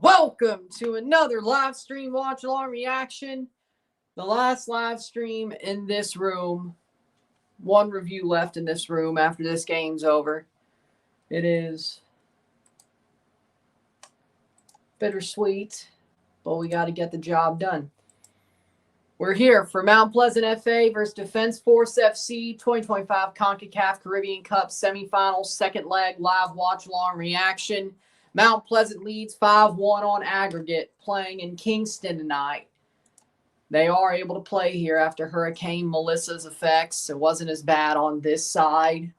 Welcome to another live stream watch along reaction. The last live stream in this room. One review left in this room after this game's over. It is bittersweet, but we got to get the job done. We're here for Mount Pleasant FA versus Defense Force FC 2025 CONCACAF Caribbean Cup Semifinals, second leg, live watch-along reaction. Mount Pleasant leads 5-1 on aggregate, playing in Kingston tonight. They are able to play here after Hurricane Melissa's effects. It wasn't as bad on this side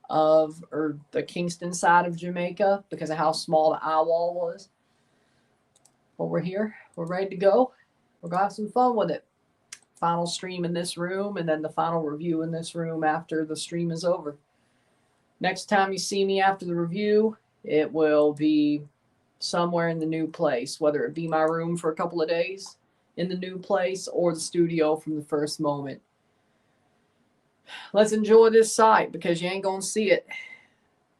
of, or the Kingston side of Jamaica because of how small the eye wall was. But we're here. We're ready to go. We're going to have some fun with it. Final stream in this room and then the final review in this room after the stream is over. Next time you see me after the review, it will be somewhere in the new place, whether it be my room for a couple of days in the new place or the studio from the first moment. Let's enjoy this site because you ain't going to see it.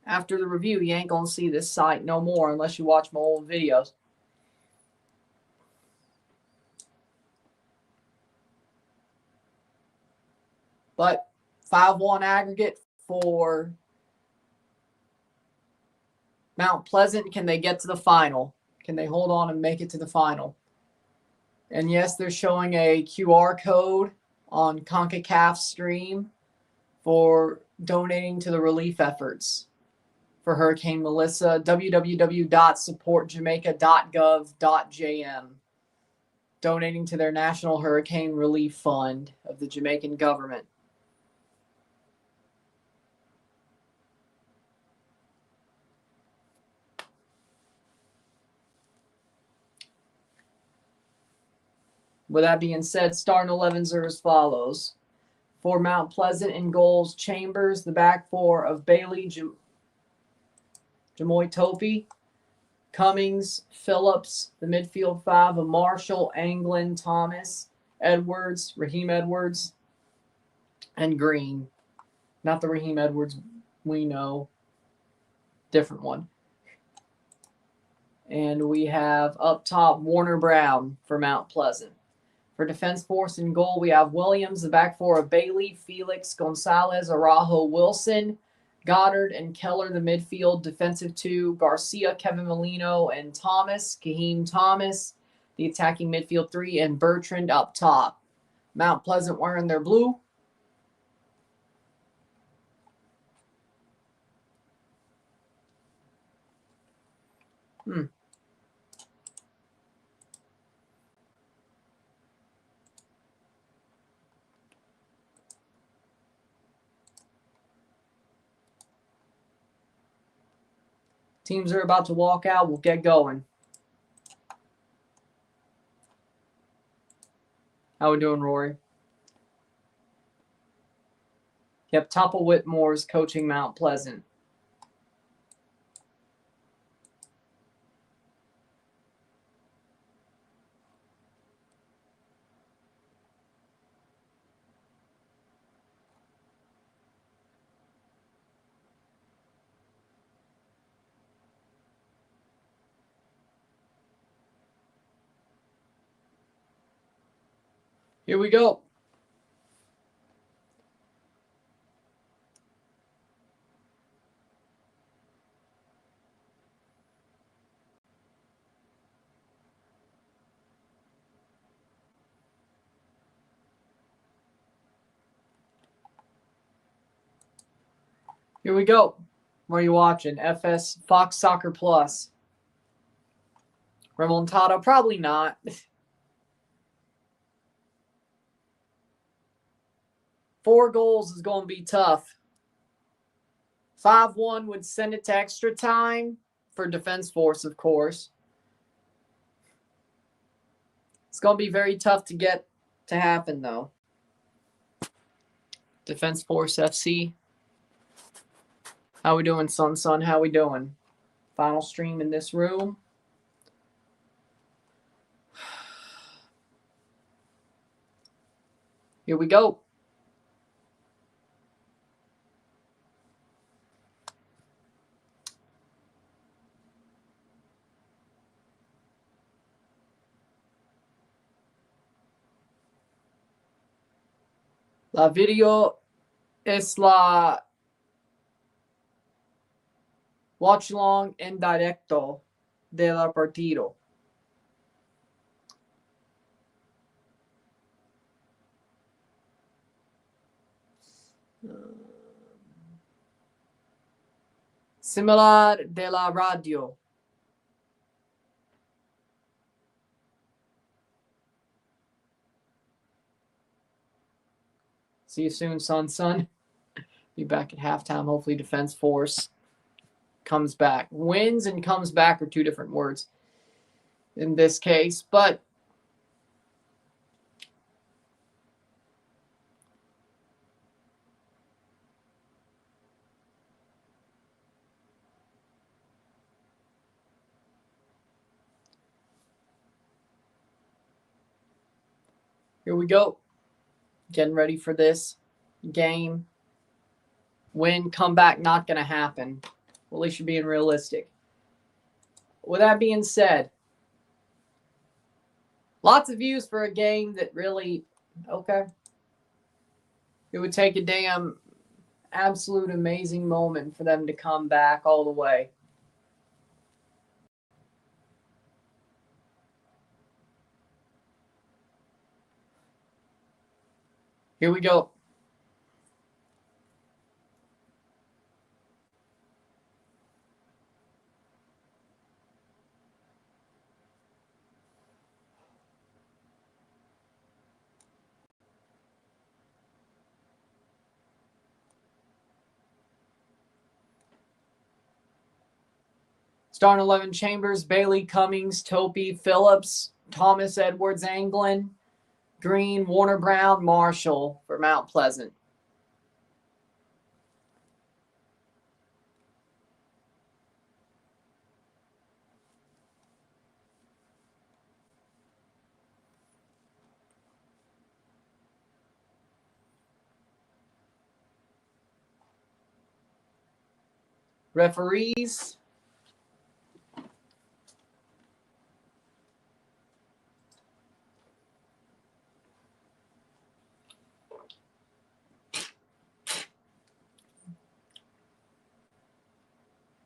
After the review, you ain't going to see this site no more unless you watch my old videos. But 5-1 aggregate for Mount Pleasant. Can they get to the final? Can they hold on and make it to the final? And yes, they're showing a QR code on CONCACAF stream for donating to the relief efforts for Hurricane Melissa. www.supportjamaica.gov.jm. Donating to their National Hurricane Relief Fund of the Jamaican government. With that being said, starting 11s are as follows. For Mount Pleasant in goals, Chambers, the back four of Bailey, Jamoy Topi, Cummings, Phillips, the midfield five of Marshall, Anglin, Thomas, Edwards, Raheem Edwards, and Green. Not the Raheem Edwards we know. Different one. And we have up top Warner Brown for Mount Pleasant. For Defense Force in goal, we have Williams, the back four of Bailey, Felix, Gonzalez, Araujo, Wilson, Goddard, and Keller, the midfield defensive two, Garcia, Kevin Molino, and Thomas, Kaheem Thomas, the attacking midfield three, and Bertrand up top. Mount Pleasant wearing their blue. Teams are about to walk out. We'll get going. How we doing, Rory? Yep, Topple Whitmore's coaching Mount Pleasant. Here we go. Here we go. What are you watching? FS Fox Soccer Plus. Remontada? Probably not. 4 goals is going to be tough. 5-1 would send it to extra time for Defense Force, of course. It's going to be very tough to get to happen, though. Defense Force FC. How we doing, son? How we doing? Final stream in this room. Here we go. La video es la Watchalong en directo de la partido. Similar de la radio. See you soon, son. Be back at halftime. Hopefully, Defense Force comes back. Wins and comes back are two different words in this case, but here we go. Getting ready for this game. Win, comeback, not going to happen. Well, at least you're being realistic. With that being said, lots of views for a game that really, okay. It would take a damn absolute amazing moment for them to come back all the way. Here we go. Starting 11, Chambers, Bailey, Cummings, Topi, Phillips, Thomas, Edwards, Anglin, Green, Warner Brown, Marshall for Mount Pleasant. Referees.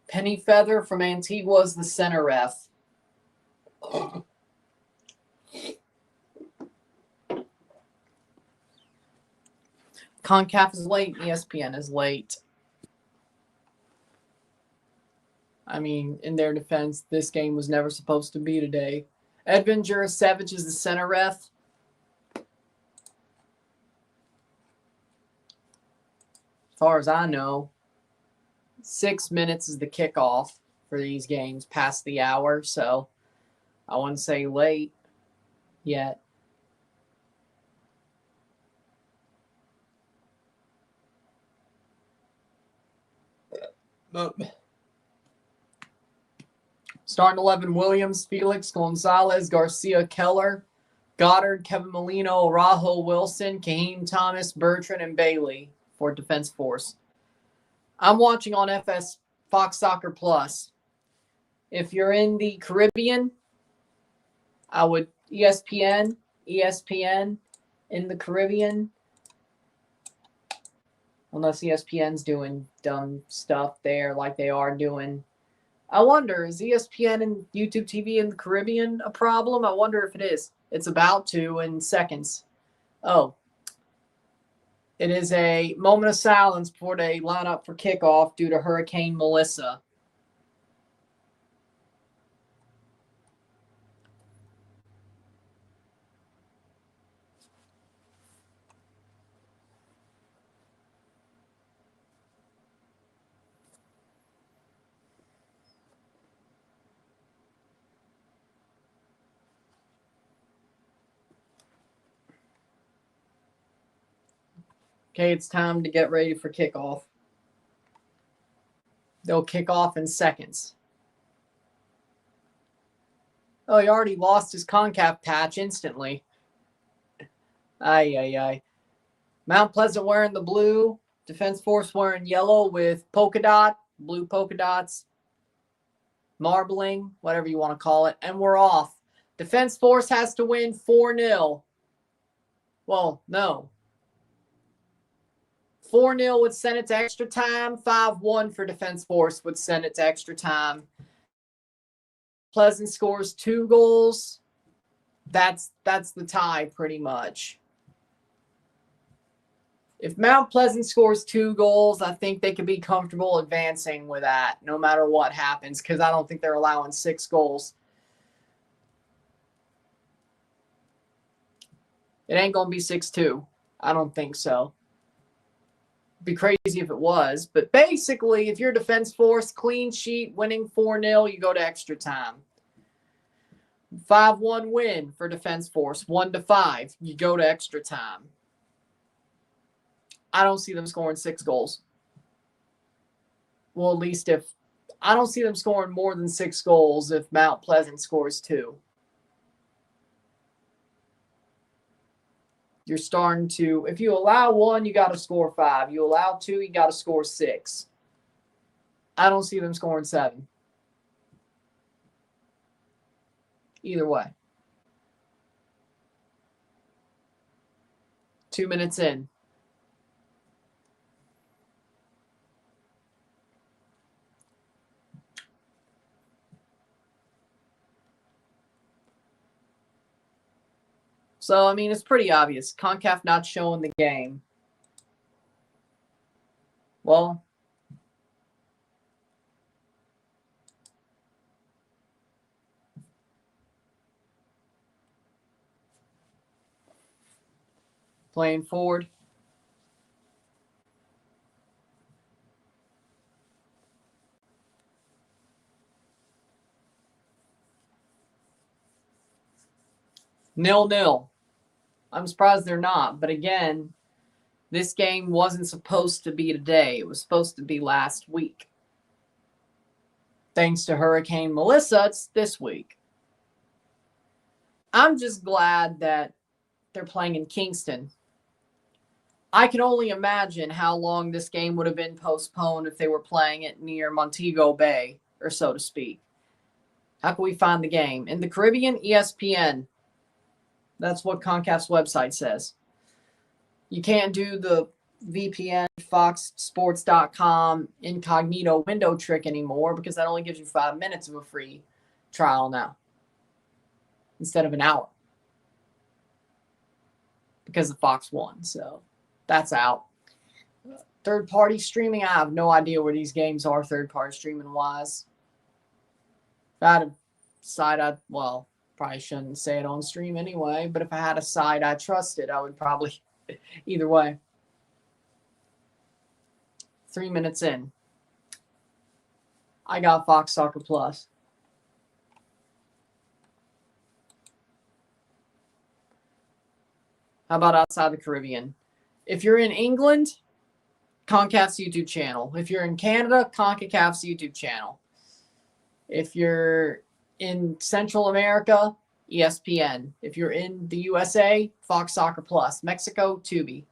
Penny Feather from Antigua is the center ref. CONCACAF is late. ESPN is late. I mean, in their defense, this game was never supposed to be today. Edwin Jurasevich is the center ref. As far as I know, 6 minutes is the kickoff for these games past the hour, so I wouldn't say late yet. Starting 11, Williams, Felix, Gonzalez, Garcia, Keller, Goddard, Kevin Molino, Araujo, Wilson, Kaheem Thomas, Bertrand, and Bailey for Defense Force. I'm watching on FS Fox Soccer Plus. If you're in the Caribbean, I would ESPN in the Caribbean. Unless ESPN's doing dumb stuff there like they are doing. I wonder, is ESPN and YouTube TV in the Caribbean a problem? I wonder if it is. It's about to in seconds. Oh. It is a moment of silence before they line up for kickoff due to Hurricane Melissa. Okay, it's time to get ready for kickoff. They'll kick off in seconds. Oh, he already lost his CONCACAF patch instantly. Ay. Mount Pleasant wearing the blue. Defense Force wearing yellow with polka dot, blue polka dots, marbling, whatever you want to call it. And we're off. Defense Force has to win 4-0. Well, no. 4-0 would send it to extra time. 5-1 for Defense Force would send it to extra time. Pleasant scores 2 goals. That's the tie pretty much. If Mount Pleasant scores 2 goals, I think they could be comfortable advancing with that no matter what happens, because I don't think they're allowing 6 goals. It ain't going to be 6-2. I don't think so. It'd be crazy if it was. But basically, if you're Defense Force, clean sheet, winning 4-0, you go to extra time. 5-1 win for Defense Force. 1-5, you go to extra time. I don't see them scoring 6 goals. Well, at least if I don't see them scoring more than 6 goals if Mount Pleasant scores 2. You're starting to, if you allow 1, you got to score 5. You allow 2, you got to score 6. I don't see them scoring 7. Either way. 2 minutes in. So, I mean, it's pretty obvious. CONCACAF not showing the game. Well, playing forward. Nil-nil. I'm surprised they're not. But again, this game wasn't supposed to be today. It was supposed to be last week. Thanks to Hurricane Melissa, it's this week. I'm just glad that they're playing in Kingston. I can only imagine how long this game would have been postponed if they were playing it near Montego Bay, or so to speak. How can we find the game? In the Caribbean, ESPN. That's what CONCACAF's website says. You can't do the VPN, foxsports.com incognito window trick anymore because that only gives you 5 minutes of a free trial now instead of an hour because the Fox won. So that's out. Third-party streaming, I have no idea where these games are third-party streaming-wise. If I had a site, probably shouldn't say it on stream anyway, but if I had a site I trusted, I would probably either way. 3 minutes in. I got Fox Soccer Plus. How about outside the Caribbean? If you're in England, CONCACAF's YouTube channel. If you're in Canada, CONCACAF's YouTube channel. If you're in Central America, ESPN. If you're in the USA, Fox Soccer Plus. Mexico, Tubi.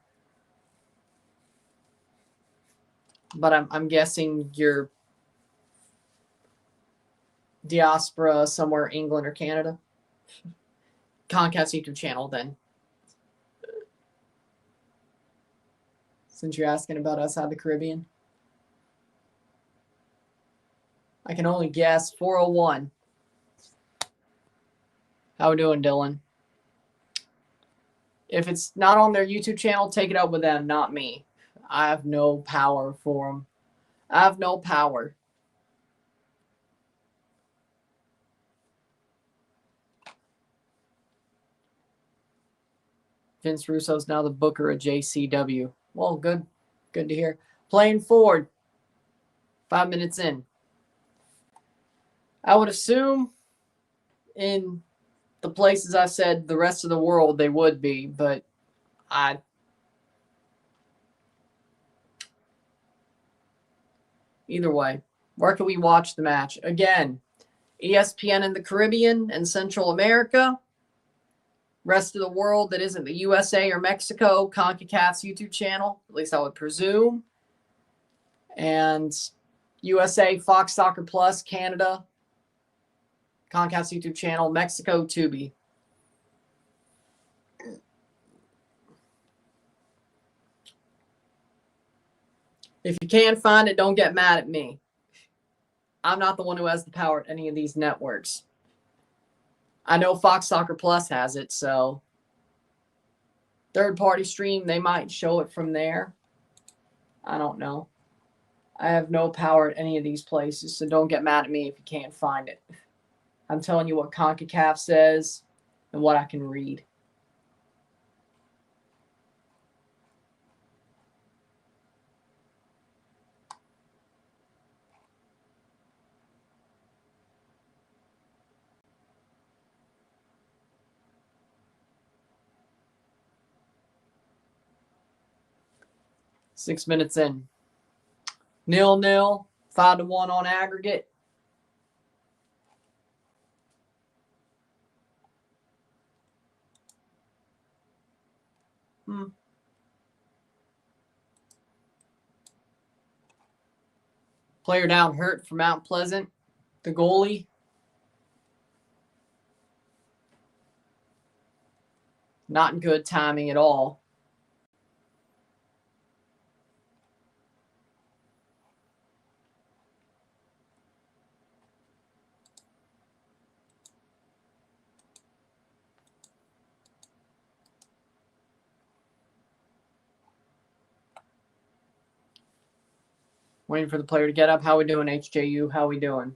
But I'm guessing you're diaspora somewhere, England or Canada. CONCACAF's YouTube channel then. Since you're asking about outside the Caribbean. I can only guess 401. How we doing, Dillon? If it's not on their YouTube channel, take it up with them, not me. I have no power for them. I have no power. Vince Russo's now the booker of JCW. Well, good to hear. Playing forward. 5 minutes in. I would assume in the places I said the rest of the world they would be, but either way, where can we watch the match? Again, ESPN in the Caribbean and Central America. Rest of the world that isn't the USA or Mexico, CONCACAF's YouTube channel, at least I would presume. And USA, Fox Soccer Plus, Canada, CONCACAF's YouTube channel, Mexico, Tubi. If you can't find it, don't get mad at me. I'm not the one who has the power at any of these networks. I know Fox Soccer Plus has it, so third-party stream, they might show it from there. I don't know. I have no power at any of these places, so don't get mad at me if you can't find it. I'm telling you what CONCACAF says and what I can read. Six minutes in. 0-0, 5-1 on aggregate. Player down hurt for Mount Pleasant. The goalie. Not in good timing at all. Waiting for the player to get up. How we doing, HJU? How we doing?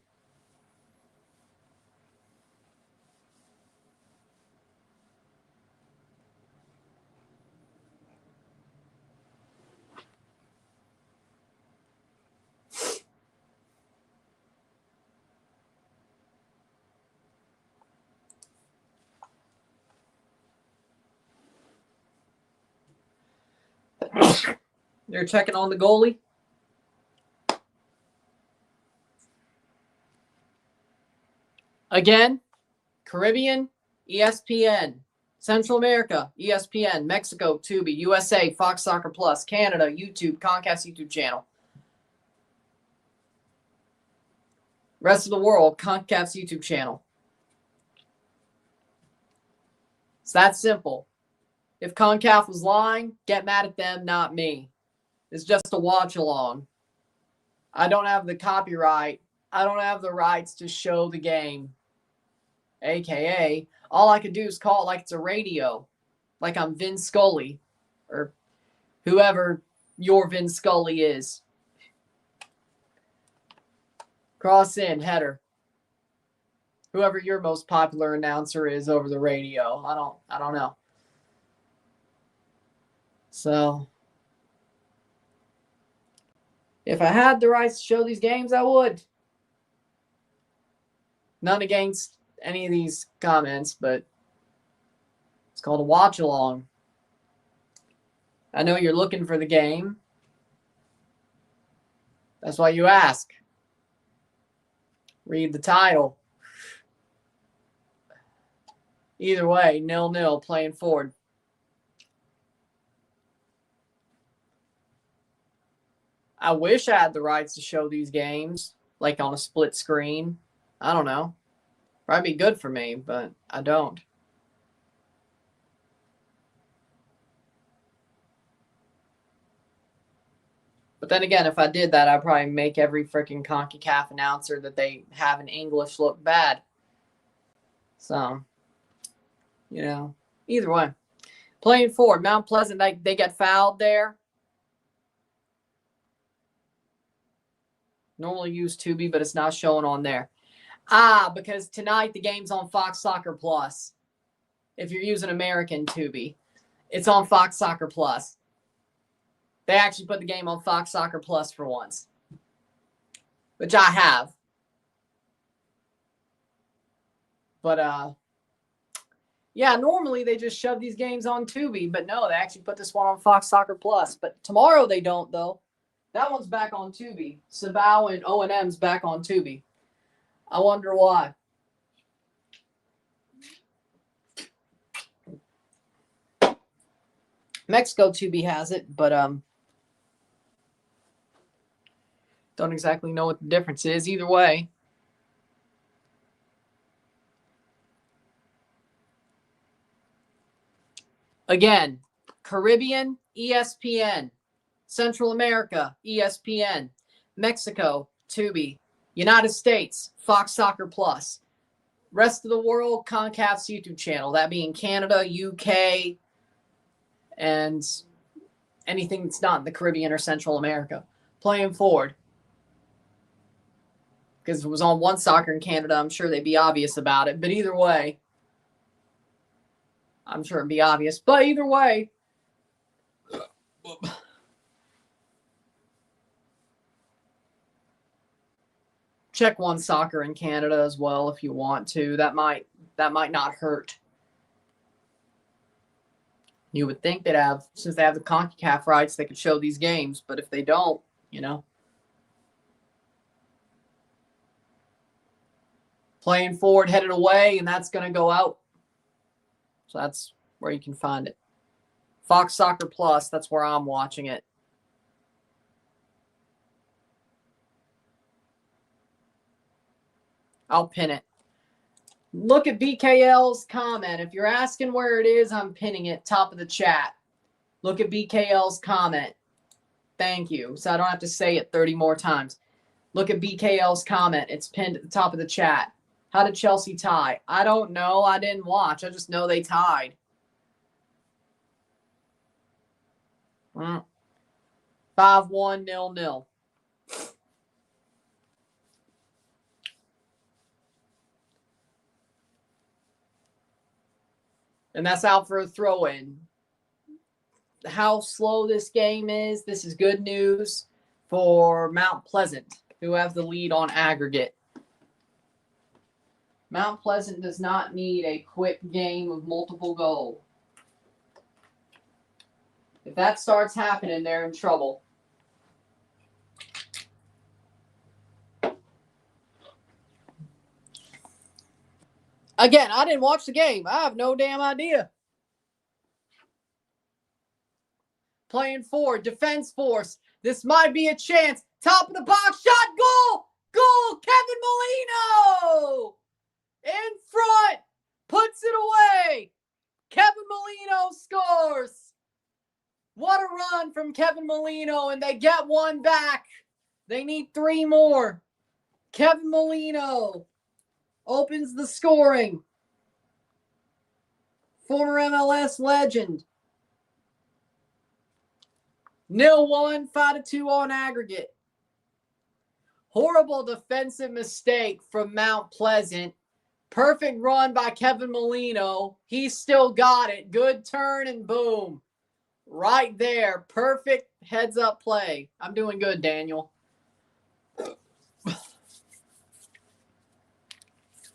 They're checking on the goalie. Again, Caribbean, ESPN. Central America, ESPN. Mexico, Tubi. USA, Fox Soccer Plus. Canada, YouTube, Comcast YouTube channel. Rest of the world, CONCACAF's YouTube channel. It's that simple. If CONCACAF was lying, get mad at them, not me. It's just a watch along. I don't have the copyright. I don't have the rights to show the game. AKA, all I could do is call it like it's a radio. Like I'm Vin Scully. Or whoever your Vin Scully is. Cross in, header. Whoever your most popular announcer is over the radio. I don't know. So if I had the rights to show these games, I would. None against any of these comments, but it's called a watch along. I know you're looking for the game. That's why you ask. Read the title. Either way, 0-0 playing forward. I wish I had the rights to show these games, like on a split screen. I don't know. Probably be good for me, but I don't. But then again, if I did that, I'd probably make every freaking CONCACAF announcer that they have in English look bad. So, either way. Playing forward, Mount Pleasant, they get fouled there. Normally use Tubi, but it's not showing on there. Because tonight the game's on Fox Soccer Plus. If you're using American Tubi, it's on Fox Soccer Plus. They actually put the game on Fox Soccer Plus for once, which I have. But, yeah, normally they just shove these games on Tubi, but no, they actually put this one on Fox Soccer Plus. But tomorrow they don't, though. That one's back on Tubi. Sabao and O&M's back on Tubi. I wonder why. Mexico Tubi has it, but don't exactly know what the difference is either way. Again, Caribbean, ESPN. Central America, ESPN. Mexico, Tubi. United States, Fox Soccer Plus. Rest of the world, CONCACAF's YouTube channel. That being Canada, UK, and anything that's not in the Caribbean or Central America. Playing forward. Because if it was on One Soccer in Canada, I'm sure they'd be obvious about it. But either way, I'm sure it'd be obvious. But either way, check One Soccer in Canada as well if you want to. That might not hurt. You would think they'd have, since they have the CONCACAF rights, they could show these games. But if they don't, you know. Playing forward, headed away, and that's going to go out. So that's where you can find it. Fox Soccer Plus, that's where I'm watching it. I'll pin it. Look at BKL's comment. If you're asking where it is, I'm pinning it, top of the chat. Look at BKL's comment. Thank you. So I don't have to say it 30 more times. Look at BKL's comment. It's pinned at the top of the chat. How did Chelsea tie? I don't know. I didn't watch. I just know they tied. 5-1, 0-0. And that's out for a throw-in. How slow this game is, this is good news for Mount Pleasant, who have the lead on aggregate. Mount Pleasant does not need a quick game of multiple goals. If that starts happening, they're in trouble. Again, I didn't watch the game. I have no damn idea. Playing forward, defense force. This might be a chance. Top of the box, shot, goal! Goal! Kevin Molino! In front! Puts it away! Kevin Molino scores! What a run from Kevin Molino, and they get one back. They need 3 more. Kevin Molino opens the scoring. Former MLS legend. 0-1, 5-2 on aggregate. Horrible defensive mistake from Mount Pleasant. Perfect run by Kevin Molino. He still got it. Good turn and boom. Right there. Perfect heads-up play. I'm doing good, Daniel.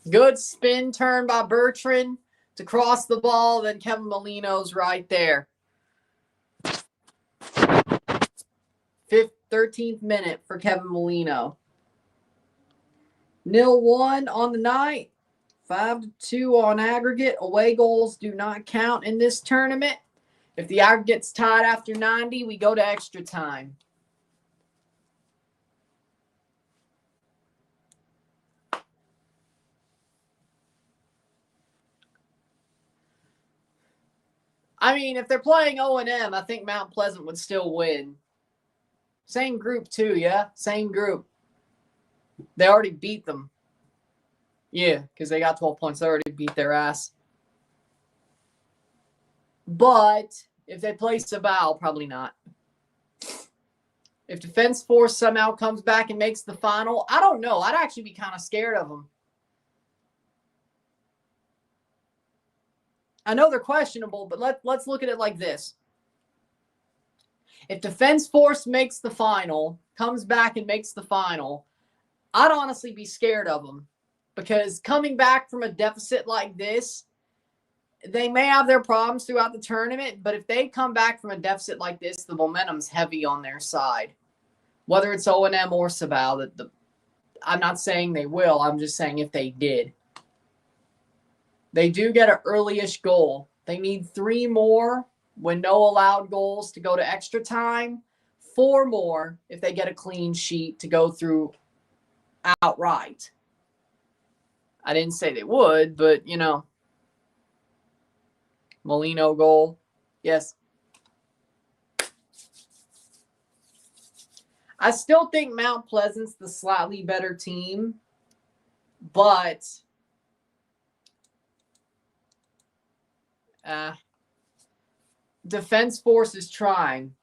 Good spin turn by Bertrand to cross the ball. Then Kevin Molino's right there. 13th minute for Kevin Molino. 0-1 on the night. 5-2 on aggregate. Away goals do not count in this tournament. If the aggregate's tied after 90, we go to extra time. I mean, if they're playing O&M, I think Mount Pleasant would still win. Same group too, yeah? Same group. They already beat them. Yeah, because they got 12 points. They already beat their ass. But if they play Sabal, probably not. If Defense Force somehow comes back and makes the final, I don't know. I'd actually be kind of scared of them. I know they're questionable, but let's look at it like this. If Defense Force makes the final, comes back and makes the final, I'd honestly be scared of them. Because coming back from a deficit like this, they may have their problems throughout the tournament, but if they come back from a deficit like this, the momentum's heavy on their side. Whether it's O&M or Sabal, I'm not saying they will. I'm just saying if they did. They do get an early-ish goal. They need 3 more when no allowed goals to go to extra time. 4 more if they get a clean sheet to go through outright. I didn't say they would, but, you know. Molino goal. Yes. I still think Mount Pleasant's the slightly better team, but Defense Force is trying.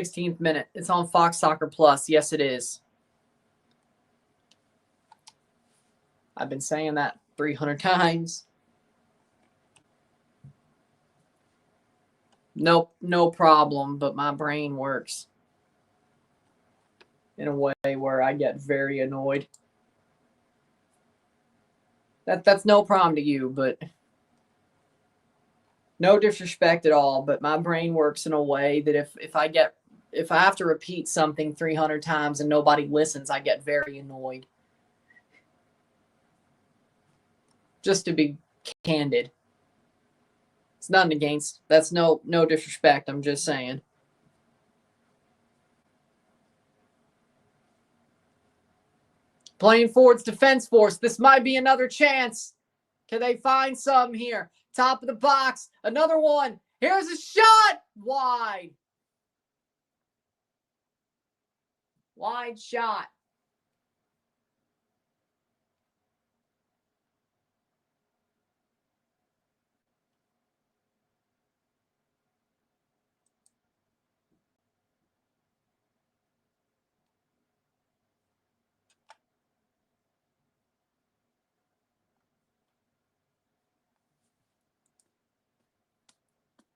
th minute. It's on Fox Soccer Plus. Yes, it is. I've been saying that 300 times. Nope, no problem, but my brain works in a way where I get very annoyed. That's no problem to you, but no disrespect at all, but my brain works in a way that if I have to repeat something 300 times and nobody listens, I get very annoyed. Just to be candid. It's nothing against. That's no disrespect. I'm just saying. Playing forwards Defense Force. This might be another chance. Can they find some here? Top of the box. Another one. Here's a shot. Wide. Wide shot.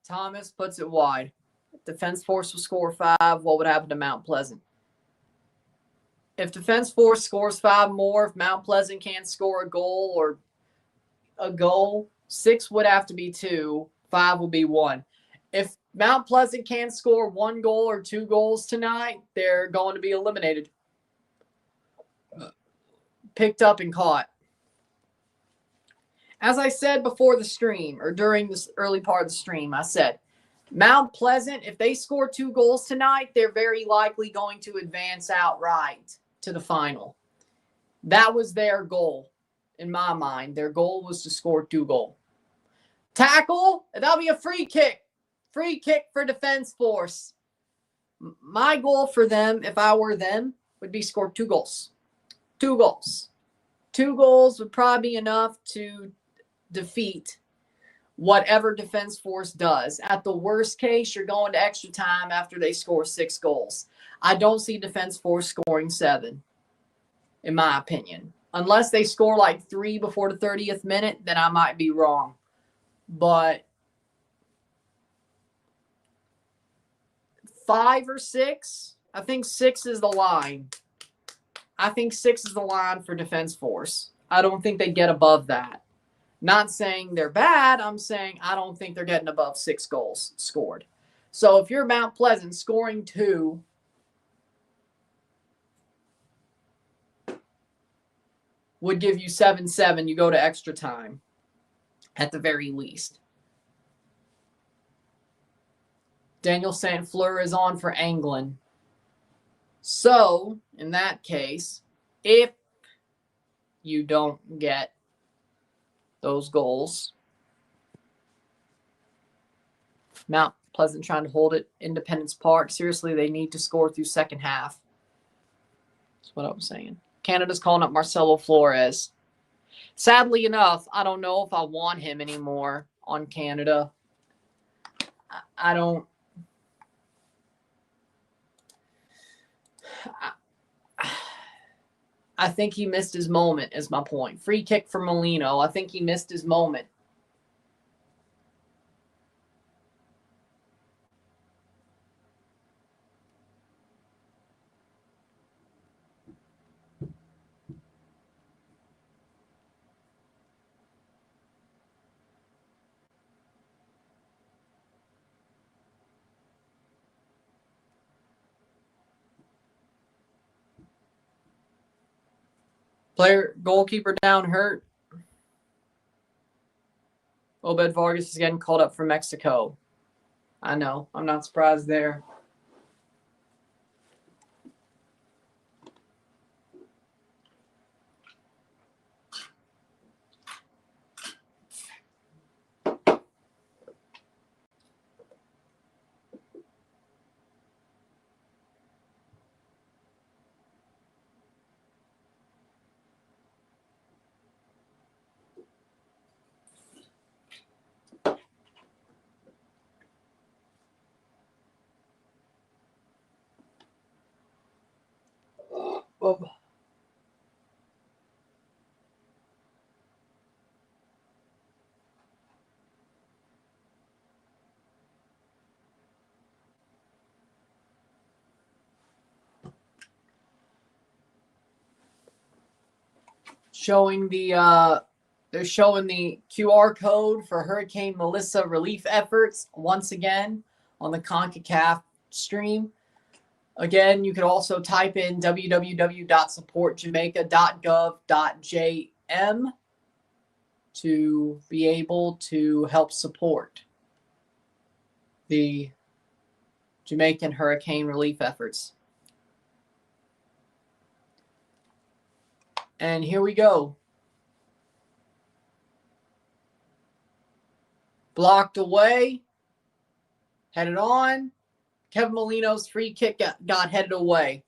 Thomas puts it wide. If Defense Force will score 5, what would happen to Mount Pleasant? If Defense Force scores 5 more, if Mount Pleasant can't score a goal, 6 would have to be 2, 5 will be 1. If Mount Pleasant can't score 1 goal or 2 goals tonight, they're going to be eliminated. Picked up and caught. As I said before the stream, or during this early part of the stream, I said, Mount Pleasant, if they score 2 goals tonight, they're very likely going to advance outright to the final. That was their goal, in my mind. Their goal was to score 2 goals. Tackle, that'll be a free kick. Free kick for Defense Force. My goal for them, if I were them, would be score 2 goals. 2 goals. 2 goals would probably be enough to defeat whatever Defense Force does. At the worst case, you're going to extra time after they score 6 goals. I don't see Defense Force scoring 7, in my opinion. Unless they score like 3 before the 30th minute, then I might be wrong. But 5 or 6, I think 6 is the line. I think 6 is the line for Defense Force. I don't think they get above that. Not saying they're bad. I'm saying I don't think they're getting above 6 goals scored. So if you're Mount Pleasant, scoring 2 would give you 7-7. You go to extra time at the very least. Daniel St. Fleur is on for England. So, in that case, if you don't get those goals, Mount Pleasant trying to hold it, Independence Park. Seriously, they need to score through second half. That's what I was saying. Canada's calling up Marcelo Flores. Sadly enough, I don't know if I want him anymore on Canada. I don't. I think he missed his moment, is my point. Free kick for Molino. I think he missed his moment. Goalkeeper down hurt. Obed Vargas is getting called up for Mexico. I know. I'm not surprised there. They're showing the QR code for Hurricane Melissa relief efforts once again on the CONCACAF stream. Again, you could also type in www.supportjamaica.gov.jm to be able to help support the Jamaican hurricane relief efforts. And here we go. Blocked away. Headed on. Kevin Molino's free kick got headed away.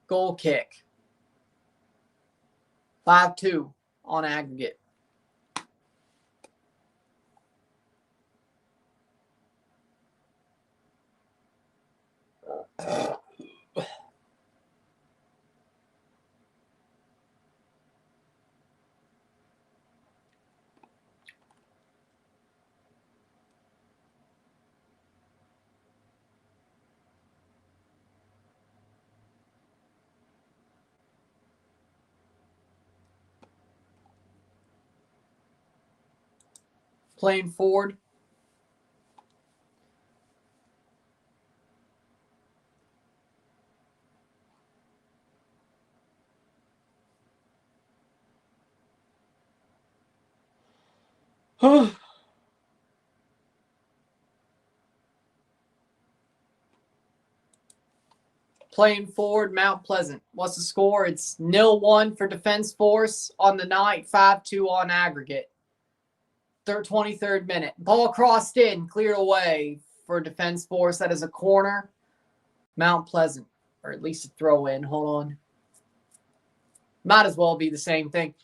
Goal kick. 5-2 on aggregate. Playing forward. Playing forward, Mount Pleasant. What's the score? It's 0-1 for Defense Force on the night, 5-2 on aggregate. 23rd minute. Ball crossed in, cleared away for Defense Force. That is a corner. Mount Pleasant, or at least a throw in. Hold on. Might as well be the same thing.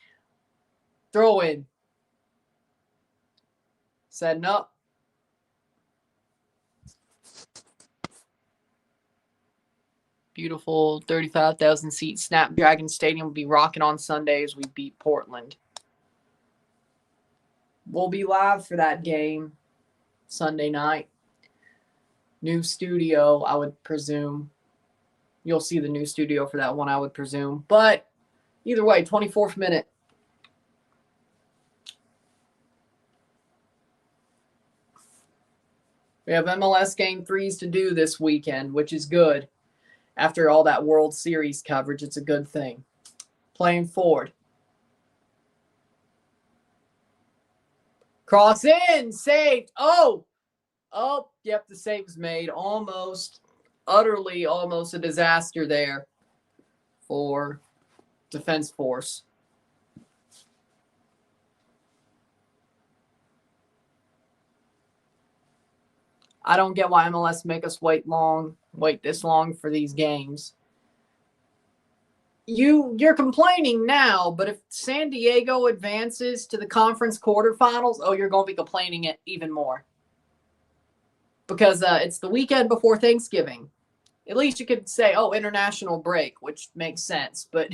Throw in. Setting up. Beautiful 35,000 seat Snapdragon Stadium will be rocking on Sunday as we beat Portland. We'll be live for that game Sunday night. New studio, I would presume. You'll see the new studio for that one, I would presume. But either way, 24th minute. We have MLS Game 3s to do this weekend, which is good. After all that World Series coverage, it's a good thing. Playing forward. Cross in, saved. Oh, yep, the save was made. Almost, utterly almost a disaster there for Defense Force. I don't get why MLS make us wait this long for these games. You're complaining now, but if San Diego advances to the conference quarterfinals, you're going to be complaining it even more. Because it's the weekend before Thanksgiving. At least you could say, international break, which makes sense. But,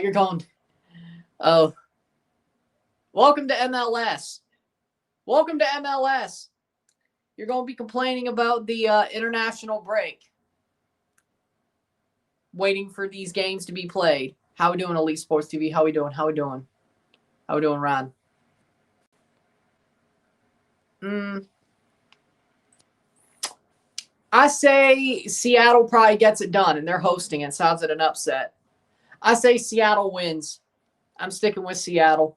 you're going, welcome to MLS. Welcome to MLS. You're going to be complaining about the international break. Waiting for these games to be played. How we doing, Elite Sports TV? How we doing? How we doing, Ron? I say Seattle probably gets it done, and they're hosting it. Sounds like an upset. I say Seattle wins. I'm sticking with Seattle.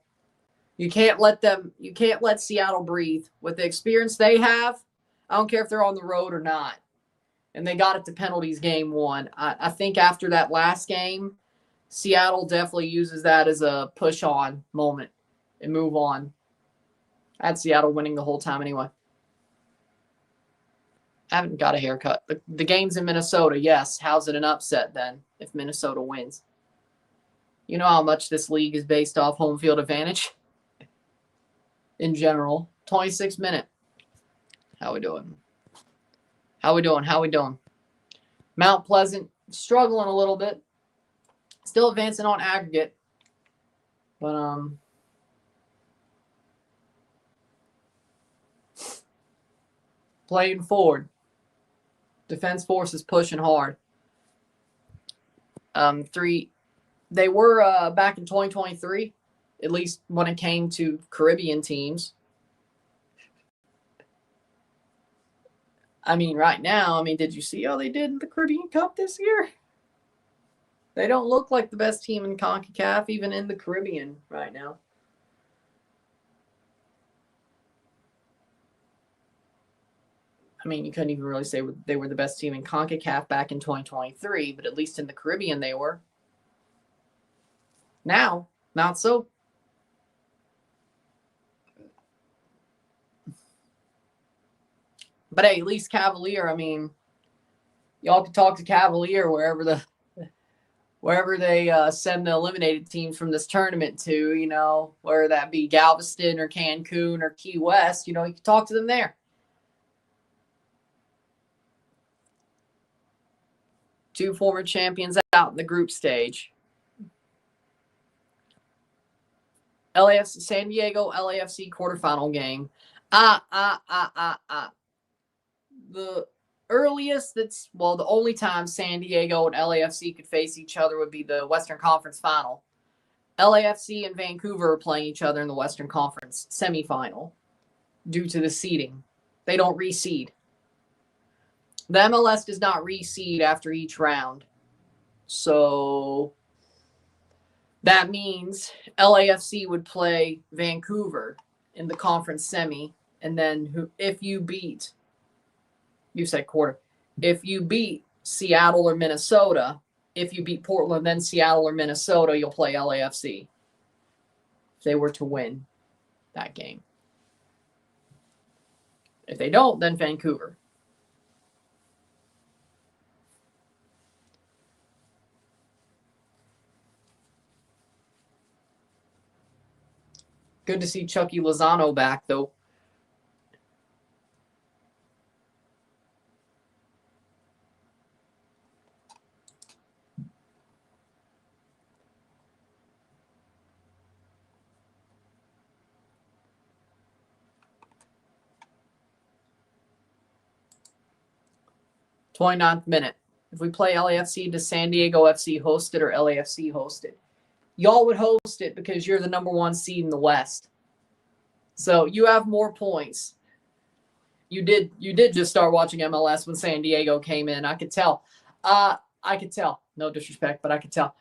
You can't let Seattle breathe. With the experience they have, I don't care if they're on the road or not. And they got it to penalties game one. I think after that last game, Seattle definitely uses that as a push-on moment and move on. I had Seattle winning the whole time anyway. I haven't got a haircut. The game's in Minnesota, yes. How's it an upset then if Minnesota wins? You know how much this league is based off home field advantage? In general, 26 minute. How we doing? How we doing? Mount Pleasant struggling a little bit. Still advancing on aggregate. But playing forward. Defense force is pushing hard. They were back in 2023, at least when it came to Caribbean teams. I mean, right now, did you see how they did in the Caribbean Cup this year? They don't look like the best team in CONCACAF, even in the Caribbean right now. You couldn't even really say they were the best team in CONCACAF back in 2023, but at least in the Caribbean they were. Now, not so. But hey, at least Cavalier, y'all can talk to Cavalier wherever they send the eliminated teams from this tournament to, whether that be Galveston or Cancun or Key West, you can talk to them there. Two former champions out in the group stage. San Diego LAFC quarterfinal game. The earliest the only time San Diego and LAFC could face each other would be the Western Conference final. LAFC and Vancouver are playing each other in the Western Conference semifinal due to the seeding. They don't reseed. The MLS does not reseed after each round. So that means LAFC would play Vancouver in the conference semi. And then if you beat, you said quarter, if you beat Seattle or Minnesota, if you beat Portland, then Seattle or Minnesota, you'll play LAFC. If they were to win that game. If they don't, then Vancouver. Good to see Chucky Lozano back, though. '29th minute. If we play LAFC, does San Diego FC host it or LAFC host it? Y'all would host it because you're the number one seed in the West. So you have more points. You did just start watching MLS when San Diego came in. I could tell. No disrespect, but I could tell.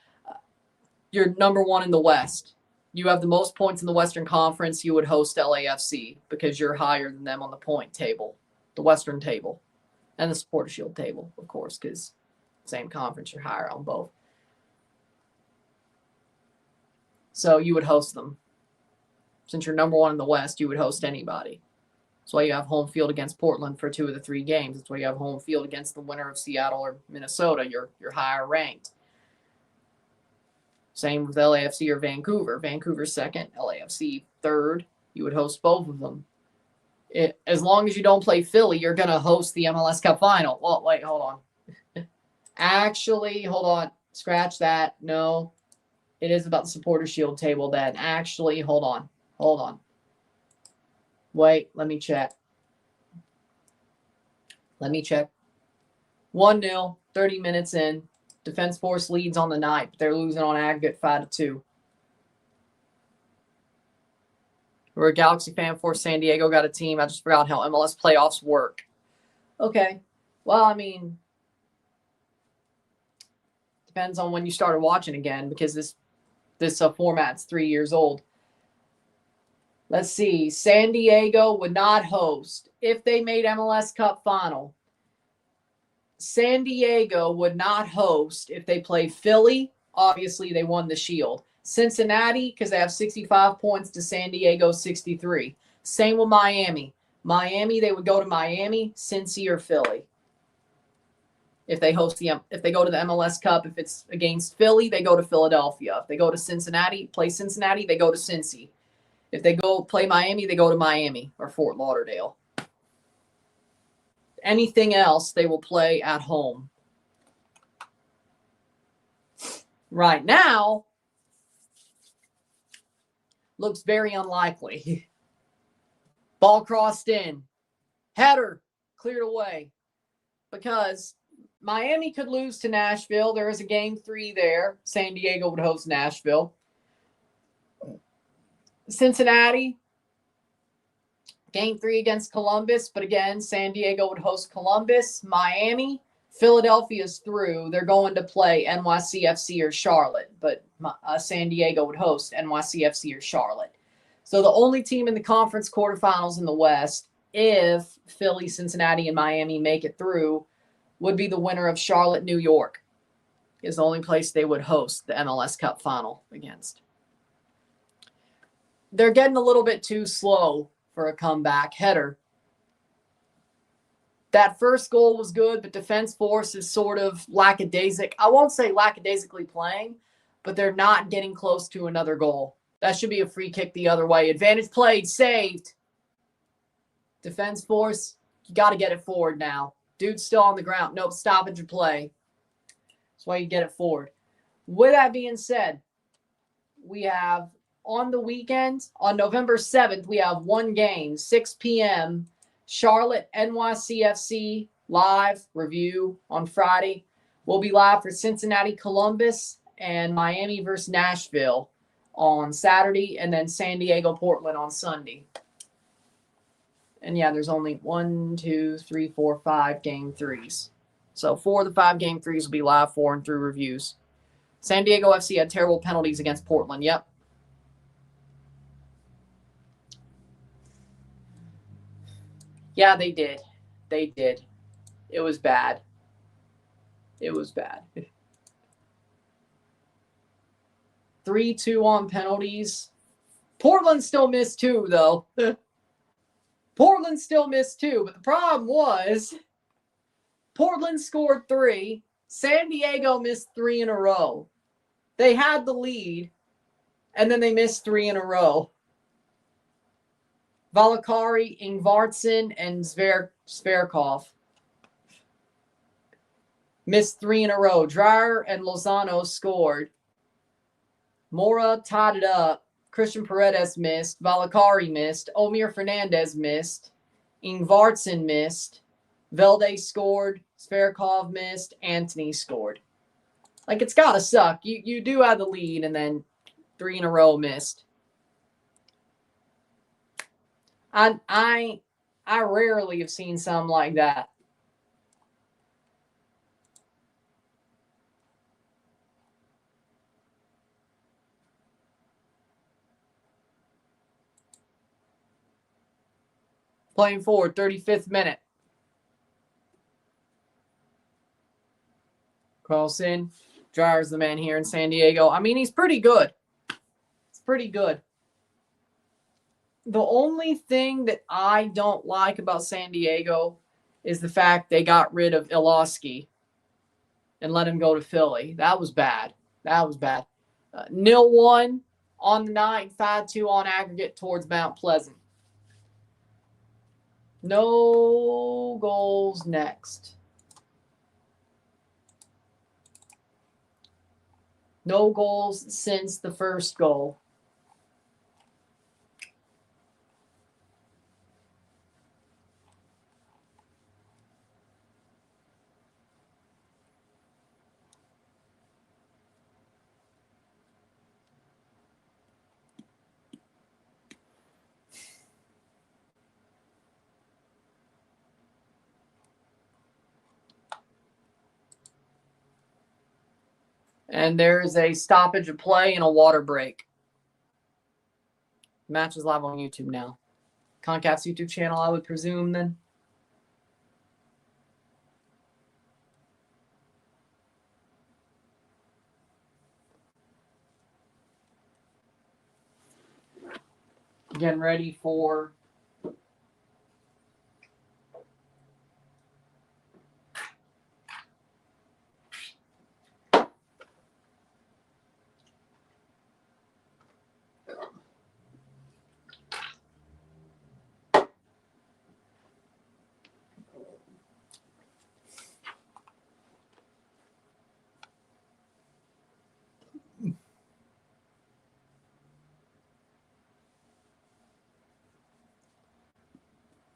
You're number one in the West. You have the most points in the Western Conference. You would host LAFC because you're higher than them on the point table, the Western table, and the Supporter Shield table, of course, because same conference, you're higher on both. So you would host them. Since you're number one in the West, you would host anybody. That's why you have home field against Portland for 2 of the 3 games. That's why you have home field against the winner of Seattle or Minnesota. You're higher ranked. Same with LAFC or Vancouver. Vancouver second, LAFC third. You would host both of them. As long as you don't play Philly, you're going to host the MLS Cup final. Well, wait, hold on. Actually, hold on. Scratch that. No. It is about the Supporter Shield table then. Actually, hold on. Wait, let me check. 1-0, 30 minutes in. Defense Force leads on the night, but they're losing on aggregate 5-2. We're a Galaxy fan for San Diego got a team. I just forgot how MLS playoffs work. Okay. Well, Depends on when you started watching again, because this format's 3 years old. Let's see. San Diego would not host if they made MLS Cup final. San Diego would not host if they play Philly. Obviously, they won the Shield. Cincinnati, because they have 65 points to San Diego 63. Same with Miami. Miami, they would go to Miami, Cincy, or Philly. If they go to the MLS Cup, if it's against Philly, they go to Philadelphia. If they go to Cincinnati, play Cincinnati, they go to Cincy. If they go play Miami, they go to Miami or Fort Lauderdale. Anything else, they will play at home. Right now, looks very unlikely. Ball crossed in. Header cleared away. Because Miami could lose to Nashville. There is a game 3 there. San Diego would host Nashville. Cincinnati, game 3 against Columbus. But again, San Diego would host Columbus. Miami, Philadelphia's through. They're going to play NYCFC or Charlotte. But San Diego would host NYCFC or Charlotte. So the only team in the conference quarterfinals in the West, if Philly, Cincinnati, and Miami make it through, would be the winner of Charlotte, New York. Is the only place they would host the MLS Cup final against. They're getting a little bit too slow for a comeback. Header. That first goal was good, but Defense Force is sort of lackadaisic. I won't say lackadaisically playing, but they're not getting close to another goal. That should be a free kick the other way. Advantage played, saved. Defense Force, you got to get it forward now. Dude's still on the ground. Nope, stoppage of play. That's why you get it forward. With that being said, we have on the weekend, on November 7th, we have one game, 6 p.m., Charlotte NYCFC live review on Friday. We'll be live for Cincinnati, Columbus, and Miami versus Nashville on Saturday, and then San Diego, Portland on Sunday. And yeah, there's only 1, 2, 3, 4, 5 game 3s. So 4 of the 5 game 3s will be live for and through reviews. San Diego FC had terrible penalties against Portland. Yep. Yeah, they did. They did. It was bad. It was bad. 3-2 on penalties. Portland still missed 2, though. Portland still missed 2, but the problem was Portland scored 3. San Diego missed 3 in a row. They had the lead, and then they missed 3 in a row. Valakari, Ingvartsen, and Zverkov missed 3 in a row. Dreyer and Lozano scored. Mora tied it up. Christian Paredes missed. Valakari missed. Omir Fernandez missed. Ingvartsen missed. Velde scored. Zverkov missed. Antony scored. Like, it's got to suck. You do have the lead, and then 3 in a row missed. I rarely have seen something like that. Playing forward, 35th minute. Carlson, Dreyer's the man here in San Diego. I mean, he's pretty good. It's pretty good. The only thing that I don't like about San Diego is the fact they got rid of Iloski and let him go to Philly. That was bad. That was bad. 0-1 on the night, 5-2 on aggregate towards Mount Pleasant. No goals next. No goals since the first goal. And there is a stoppage of play and a water break. The match is live on YouTube now. CONCACAF's YouTube channel, I would presume, then. Getting ready for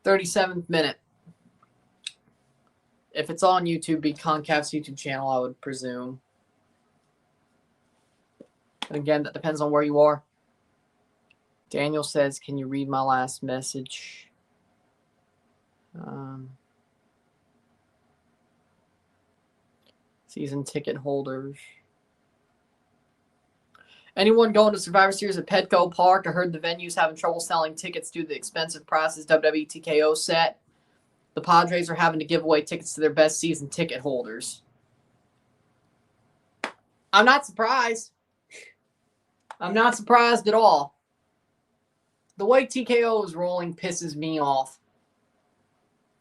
.37th minute. If it's on YouTube, be CONCACAF's YouTube channel, I would presume. And again, that depends on where you are. Daniel says, can you read my last message? Season ticket holders. Anyone going to Survivor Series at Petco Park? I heard the venue's having trouble selling tickets due to the expensive prices WWE TKO set. The Padres are having to give away tickets to their best season ticket holders. I'm not surprised. I'm not surprised at all. The way TKO is rolling pisses me off.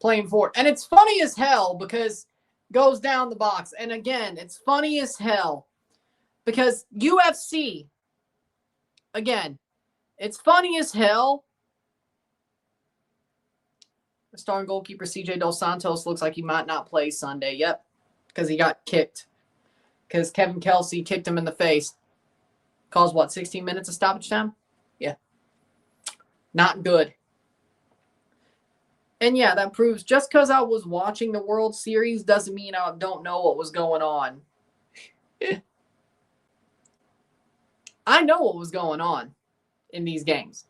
Playing for it. And it's funny as hell because it goes down the box. And again, it's funny as hell because UFC, again, it's funny as hell. The starting goalkeeper CJ Dos Santos looks like he might not play Sunday. Yep, because he got kicked. Because Kevin Kelsey kicked him in the face. Caused what, 16 minutes of stoppage time? Yeah. Not good. And yeah, that proves just because I was watching the World Series doesn't mean I don't know what was going on. I know what was going on in these games.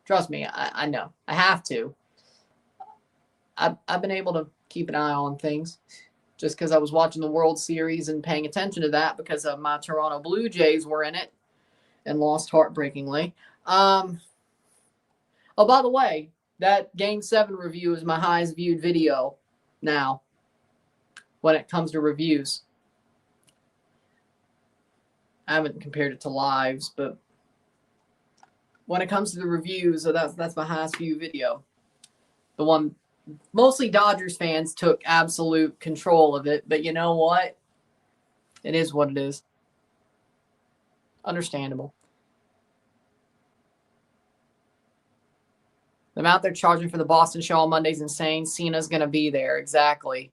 Trust me, I know. I have to. I've been able to keep an eye on things just because I was watching the World Series and paying attention to that because of my Toronto Blue Jays were in it and lost heartbreakingly. Oh, by the way, that Game 7 review is my highest viewed video now when it comes to reviews. I haven't compared it to lives, but when it comes to the reviews, so that's my highest viewed video. The one, mostly Dodgers fans took absolute control of it, but you know what? It is what it is. Understandable. The amount they're charging for the Boston show on Monday's insane. Cena's going to be there. Exactly.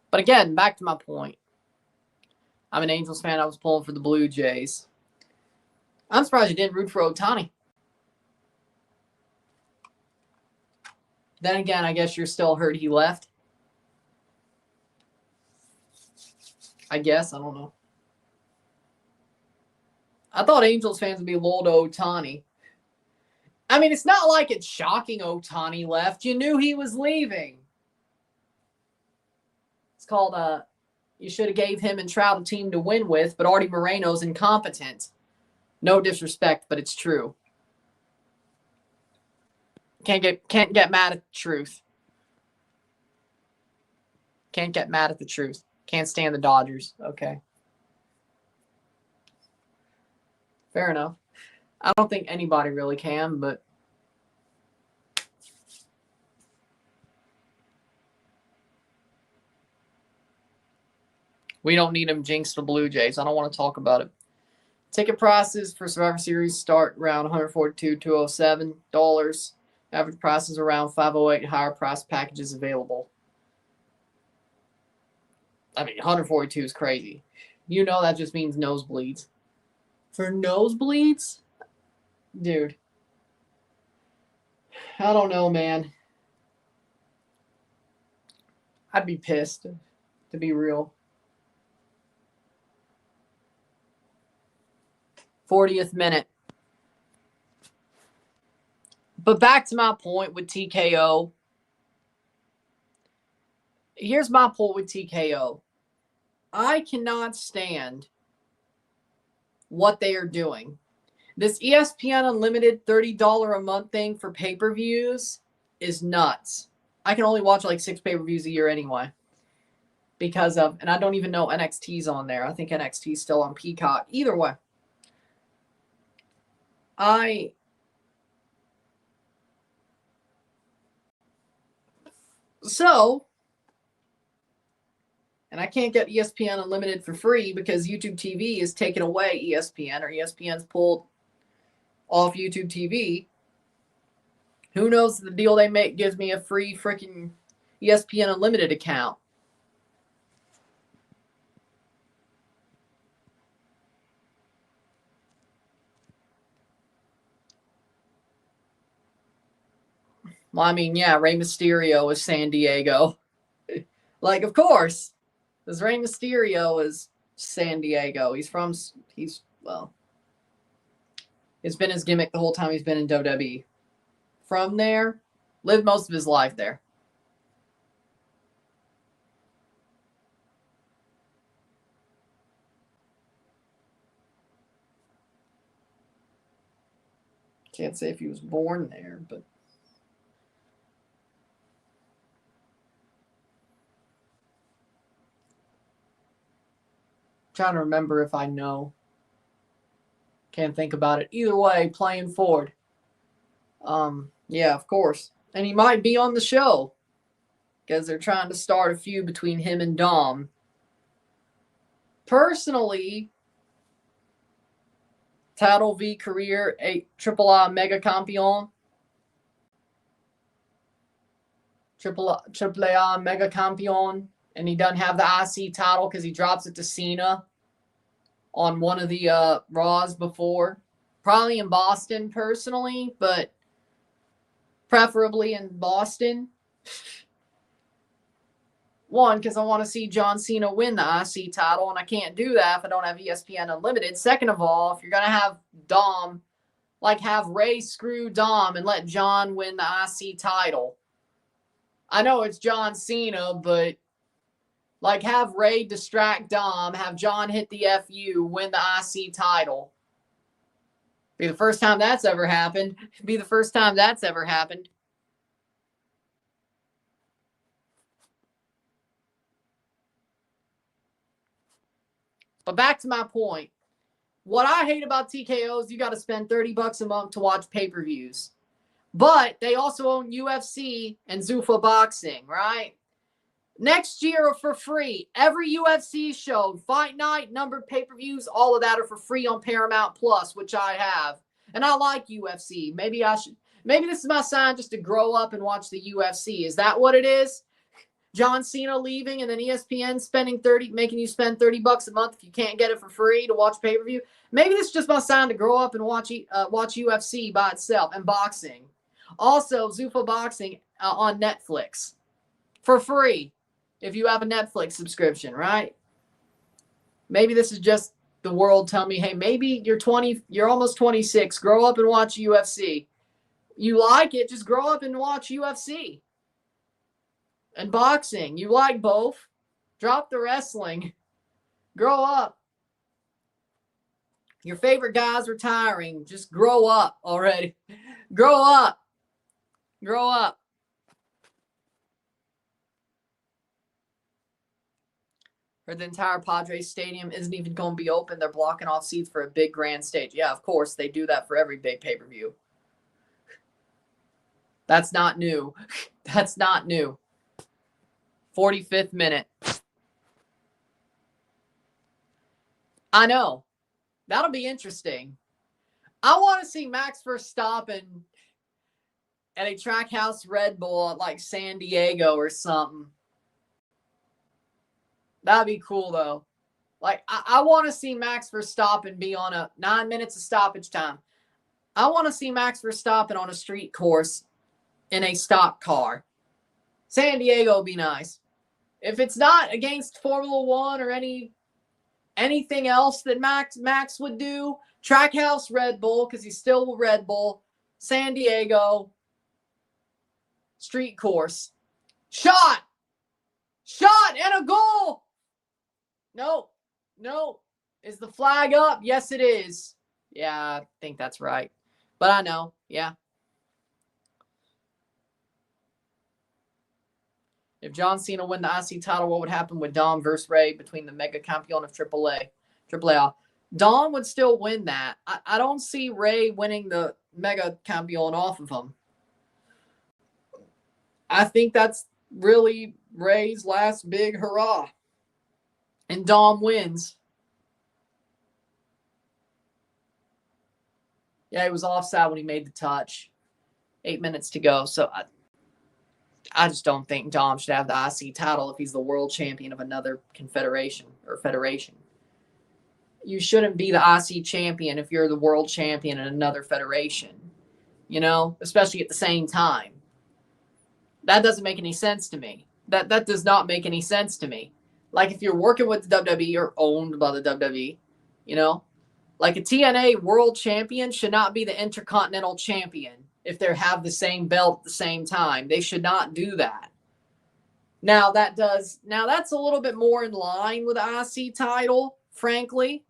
But again, back to my point. I'm an Angels fan. I was pulling for the Blue Jays. I'm surprised you didn't root for Ohtani. Then again, I guess you're still hurt he left. I guess. I don't know. I thought Angels fans would be loyal to Ohtani. I mean, it's not like it's shocking Ohtani left. You knew he was leaving. It's called, you should have gave him and Trout a team to win with, but Artie Moreno's incompetent. No disrespect, but it's true. Can't get mad at the truth. Can't get mad at the truth. Can't stand the Dodgers. Okay. Fair enough. I don't think anybody really can, but we don't need him jinxed the Blue Jays. I don't want to talk about it. Ticket prices for Survivor Series start around $142 to $207. Average price is around $508. Higher price packages available. I mean, 142 is crazy. You know that just means nosebleeds. For nosebleeds? Dude. I don't know, man. I'd be pissed, to be real. 40th minute. But back to my point with TKO. Here's my point with TKO. I cannot stand what they are doing. This ESPN Unlimited $30 a month thing for pay-per-views is nuts. I can only watch like 6 pay-per-views a year anyway. Because of, and I don't even know NXT's on there. I think NXT's still on Peacock. Either way. And I can't get ESPN Unlimited for free because YouTube TV is taking away ESPN, or ESPN's pulled off YouTube TV. Who knows the deal they make gives me a free freaking ESPN Unlimited account. Well, I mean, yeah, Rey Mysterio is San Diego. Like, of course, because Rey Mysterio is San Diego. It's been his gimmick the whole time he's been in WWE. From there, lived most of his life there. Can't say if he was born there, but trying to remember if I know. Can't think about it. Either way, playing Ford. Yeah, of course. And he might be on the show because they're trying to start a feud between him and Dom. Personally, title v career, a Triple A Mega Campeon. Triple A Mega Campeon. And he doesn't have the IC title because he drops it to Cena on one of the Raws before. Probably in Boston personally, but preferably in Boston. One, because I want to see John Cena win the IC title, and I can't do that if I don't have ESPN Unlimited. Second of all, if you're going to have Dom, like have Ray screw Dom and let John win the IC title. I know it's John Cena, but like have Ray distract Dom, have John hit the FU, win the IC title. Be the first time that's ever happened. Be the first time that's ever happened. But back to my point. What I hate about TKO is you got to spend $30 a month to watch pay-per-views. But they also own UFC and Zuffa Boxing, right? Next year for free. Every UFC show, Fight Night, numbered pay-per-views, all of that are for free on Paramount Plus, which I have. And I like UFC. Maybe this is my sign just to grow up and watch the UFC. Is that what it is? John Cena leaving and then ESPN making you spend $30 a month if you can't get it for free to watch pay-per-view. Maybe this is just my sign to grow up and watch UFC by itself and boxing. Also, Zuffa Boxing on Netflix for free if you have a Netflix subscription, right? Maybe this is just the world telling me, hey, maybe you're almost 26. Grow up and watch UFC. You like it, just grow up and watch UFC. And boxing. You like both. Drop the wrestling. Grow up. Your favorite guy's retiring. Just grow up already. Grow up. Grow up. Or the entire Padres Stadium isn't even going to be open. They're blocking off seats for a big grand stage. Yeah, of course. They do that for every big pay-per-view. That's not new. That's not new. 45th minute. I know. That'll be interesting. I want to see Max Verstappen at a Trackhouse Red Bull at like San Diego or something. That'd be cool though. Like I want to see Max Verstappen be on a 9 minutes of stoppage time. I want to see Max Verstappen on a street course in a stock car. San Diego would be nice. If it's not against Formula One or anything else that Max would do, Trackhouse Red Bull, because he's still Red Bull, San Diego, street course. Shot! And a goal! No. No. Is the flag up? Yes, it is. Yeah, I think that's right. But I know. Yeah. If John Cena win the IC title, what would happen with Dom versus Ray between the Mega Campeon of AAA? Dom would still win that. I don't see Ray winning the Mega Campeon off of him. I think that's really Ray's last big hurrah. And Dom wins. Yeah, he was offside when he made the touch. 8 minutes to go. So I just don't think Dom should have the IC title if he's the world champion of another confederation or federation. You shouldn't be the IC champion if you're the world champion in another federation, especially at the same time. That doesn't make any sense to me. That does not make any sense to me. Like if you're working with the WWE or owned by the WWE, like a TNA world champion should not be the Intercontinental champion if they have the same belt at the same time. They should not do that. Now that's a little bit more in line with the IC title, frankly.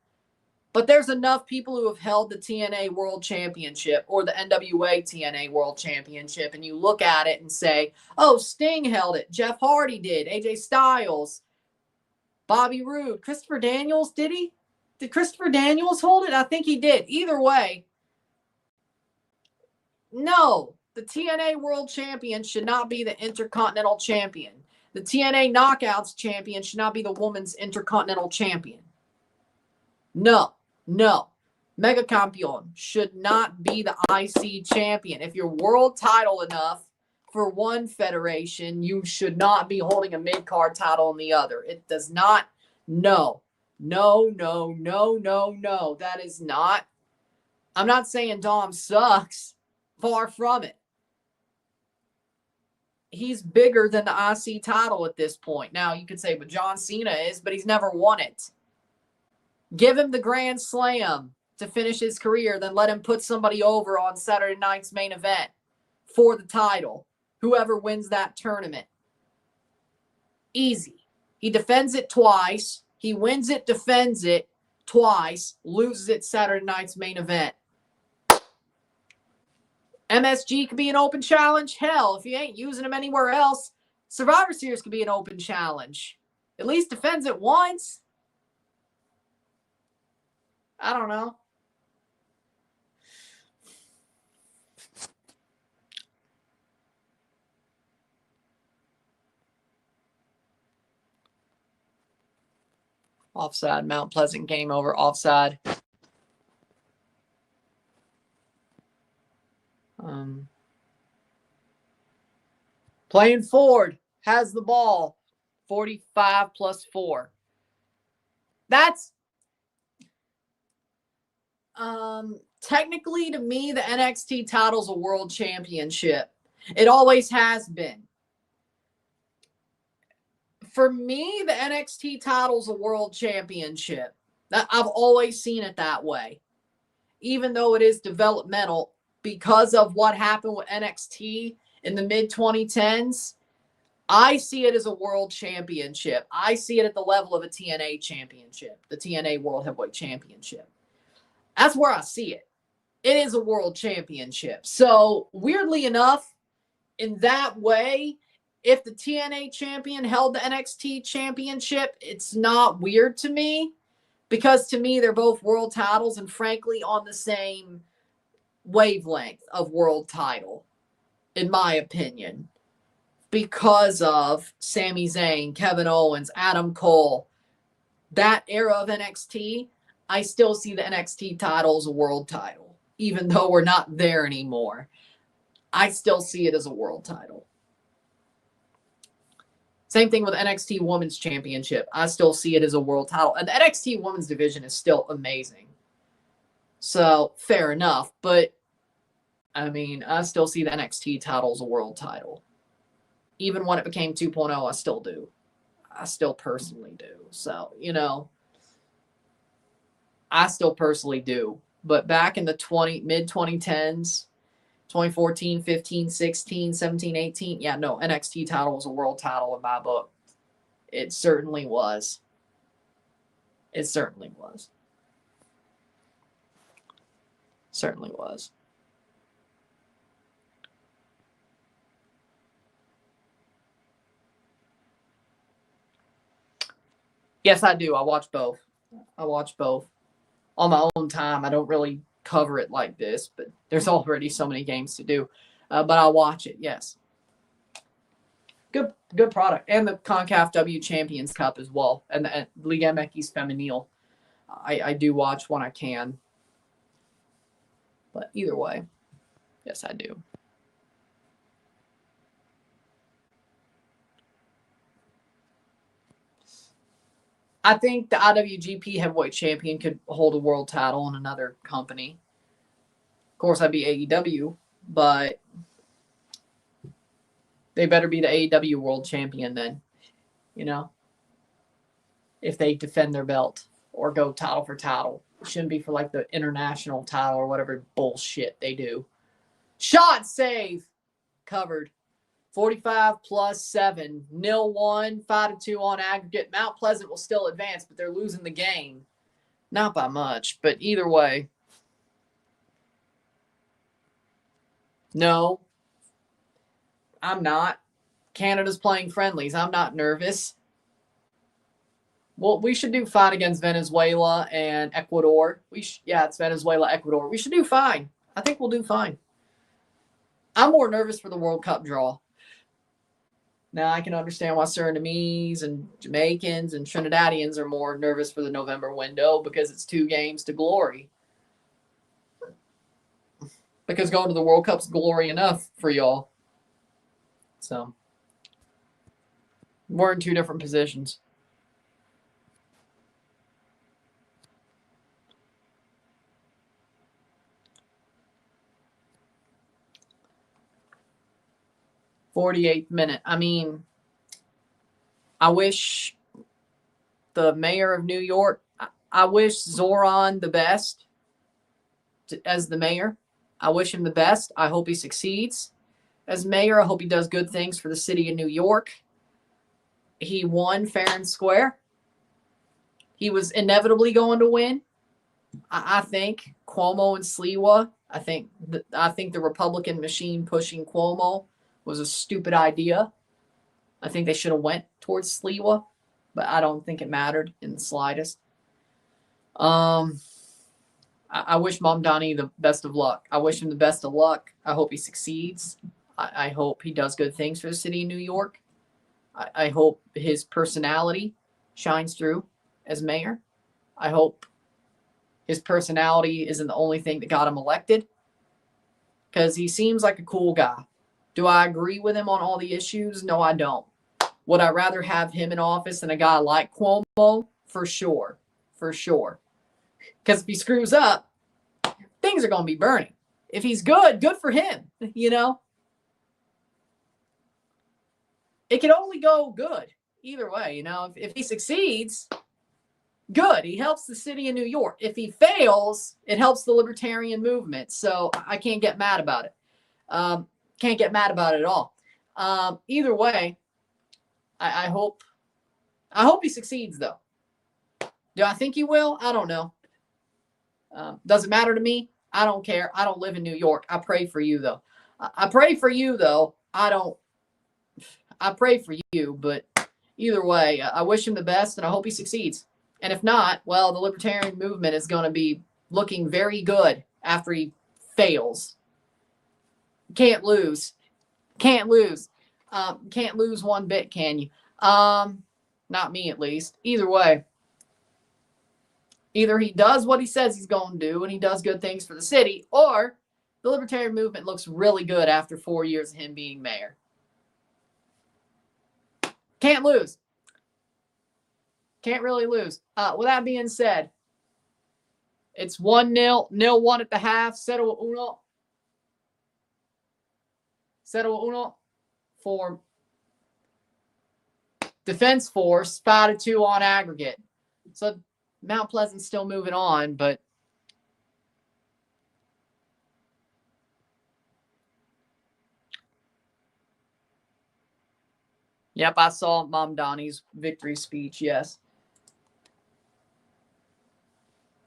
But there's enough people who have held the TNA World Championship or the NWA TNA World Championship, and you look at it and say, oh, Sting held it. Jeff Hardy did. AJ Styles. Bobby Roode. Christopher Daniels, did he? Did Christopher Daniels hold it? I think he did. Either way, no. The TNA World Champion should not be the Intercontinental Champion. The TNA Knockouts Champion should not be the Women's Intercontinental Champion. No. Mega Campeon should not be the IC champion. If you're world title enough for one federation, you should not be holding a mid-card title in the other. It does not. No. That is not. I'm not saying Dom sucks. Far from it. He's bigger than the IC title at this point. Now, you could say, but John Cena is, but he's never won it. Give him the Grand Slam to finish his career, then let him put somebody over on Saturday night's main event for the title. Whoever wins that tournament. Easy. He defends it twice. He wins it, defends it twice, loses it Saturday night's main event. MSG could be an open challenge. Hell, if you ain't using him anywhere else, Survivor Series could be an open challenge. At least defends it once. I don't know. Offside. Mount Pleasant game over. Offside. Playing forward. Has the ball. 45 plus 4. That's technically, to me, the NXT title's a world championship. It always has been. For me, the NXT title's a world championship. I've always seen it that way. Even though it is developmental, because of what happened with NXT in the mid-2010s, I see it as a world championship. I see it at the level of a TNA championship, the TNA World Heavyweight Championship. That's where I see it. It is a world championship. So, weirdly enough, in that way, if the TNA champion held the NXT championship, it's not weird to me because to me, they're both world titles and frankly on the same wavelength of world title, in my opinion, because of Sami Zayn, Kevin Owens, Adam Cole, that era of NXT. I still see the NXT title as a world title, even though we're not there anymore. I still see it as a world title. Same thing with NXT Women's Championship. I still see it as a world title. And the NXT Women's division is still amazing. So, fair enough. But, I mean, I still see the NXT title as a world title. Even when it became 2.0, I still do. I still personally do. So, I still personally do. But back in the mid-2010s, 2014, 15, 16, 17, 18, yeah, no, NXT title was a world title in my book. It certainly was. It certainly was. Certainly was. Yes, I do. I watch both. I watch both on my own time. I don't really cover it like this, but there's already so many games to do. But I watch it. Yes. Good product. And the CONCACAF W Champions Cup as well. And the Liga MX Femenil. I do watch when I can. But either way, yes, I do. I think the IWGP Heavyweight Champion could hold a world title in another company. Of course, I'd be AEW, but they better be the AEW World Champion then, you know, if they defend their belt or go title for title. It shouldn't be for like the international title or whatever bullshit they do. Shot save covered. 45 plus 7. 0-1, 5-2 on aggregate. Mount Pleasant will still advance, but they're losing the game. Not by much, but either way. No, I'm not. Canada's playing friendlies. I'm not nervous. Well, we should do fine against Venezuela and Ecuador. Yeah, it's Venezuela, Ecuador. We should do fine. I think we'll do fine. I'm more nervous for the World Cup draw. Now, I can understand why Surinamese and Jamaicans and Trinidadians are more nervous for the November window because it's 2 games to glory. Because going to the World Cup's glory enough for y'all. So, we're in 2 different positions. '48th minute. I mean, I wish the mayor of New York, I wish Zoran the best as the mayor. I wish him the best. I hope he succeeds as mayor. I hope he does good things for the city of New York. He won fair and square. He was inevitably going to win. I think Cuomo and Sliwa, I think the Republican machine pushing Cuomo was a stupid idea. I think they should have went towards Sliwa, but I don't think it mattered in the slightest. I wish Mamdani the best of luck. I wish him the best of luck. I hope he succeeds. I hope he does good things for the city of New York. I hope his personality shines through as mayor. I hope his personality isn't the only thing that got him elected, because he seems like a cool guy. Do I agree with him on all the issues? No, I don't. Would I rather have him in office than a guy like Cuomo? For sure. For sure. Because if he screws up, things are going to be burning. If he's good, good for him, you know? It can only go good either way, you know? If he succeeds, good. He helps the city of New York. If he fails, it helps the libertarian movement. So I can't get mad about it. Can't get mad about it at all. Either way, I hope he succeeds, though. Do I think he will? I don't know. Does it matter to me? I don't care. I don't live in New York. I pray for you, though. I pray for you, though. I pray for you, but either way, I wish him the best, and I hope he succeeds. And if not, well, the libertarian movement is going to be looking very good after he fails. Can't lose. Can't lose. Can't lose one bit, can you? Not me, at least. Either way, either he does what he says he's going to do and he does good things for the city, or the libertarian movement looks really good after 4 years of him being mayor. Can't lose. Can't really lose. With that being said, it's 1-0, 0-1 at the half. 0-1. 0-1 for Defense Force, 5-2 on aggregate. So Mount Pleasant's still moving on, but yep, I saw Mom Donnie's victory speech, yes.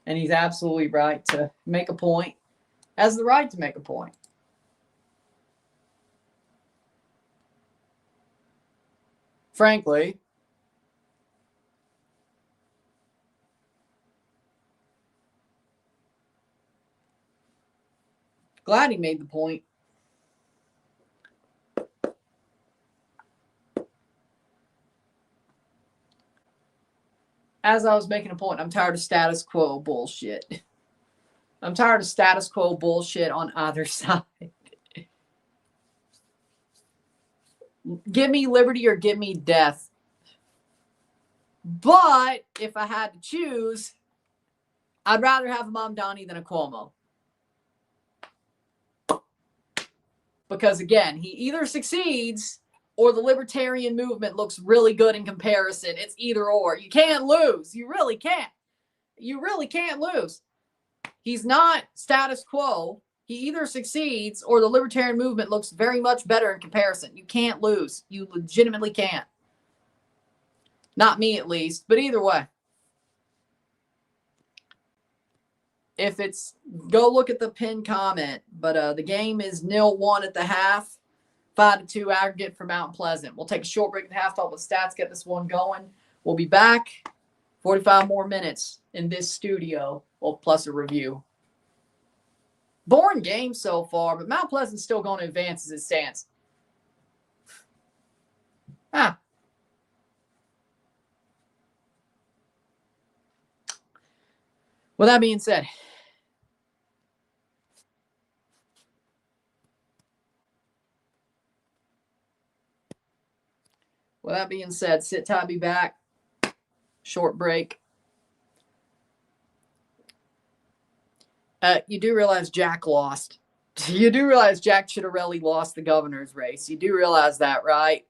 And he's absolutely right to make a point. Has the right to make a point. Frankly, glad he made the point. As I was making a point, I'm tired of status quo bullshit. I'm tired of status quo bullshit on either side. Give me liberty or give me death. But if I had to choose, I'd rather have a Mamdani than a Cuomo. Because again, he either succeeds or the libertarian movement looks really good in comparison. It's either or. You can't lose. You really can't. You really can't lose. He's not status quo. He either succeeds or the libertarian movement looks very much better in comparison. You can't lose. You legitimately can't. Not me, at least. But either way. If it's, go look at the pinned comment. But the game is 0-1 at the half. 5-2 aggregate for Mount Pleasant. We'll take a short break at half, talk with stats, get this one going. We'll be back 45 more minutes in this studio, well, plus a review. Boring game so far, but Mount Pleasant's still going to advance as it stands. With that being said, sit tight, be back. Short break. You do realize Jack lost. You do realize Jack Chitterelli lost the governor's race. You do realize that, right?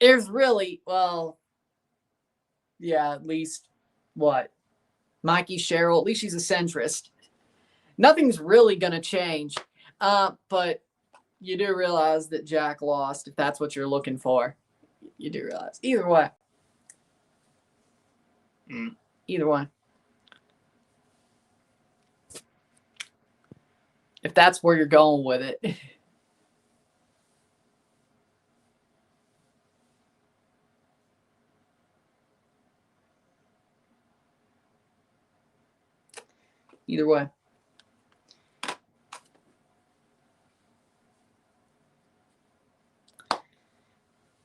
There's really, well, yeah, at least what? Mikey Sherrill, at least she's a centrist. Nothing's really going to change. But you do realize that Jack lost, if that's what you're looking for. You do realize. Either way. Either way. If that's where you're going with it. Either way.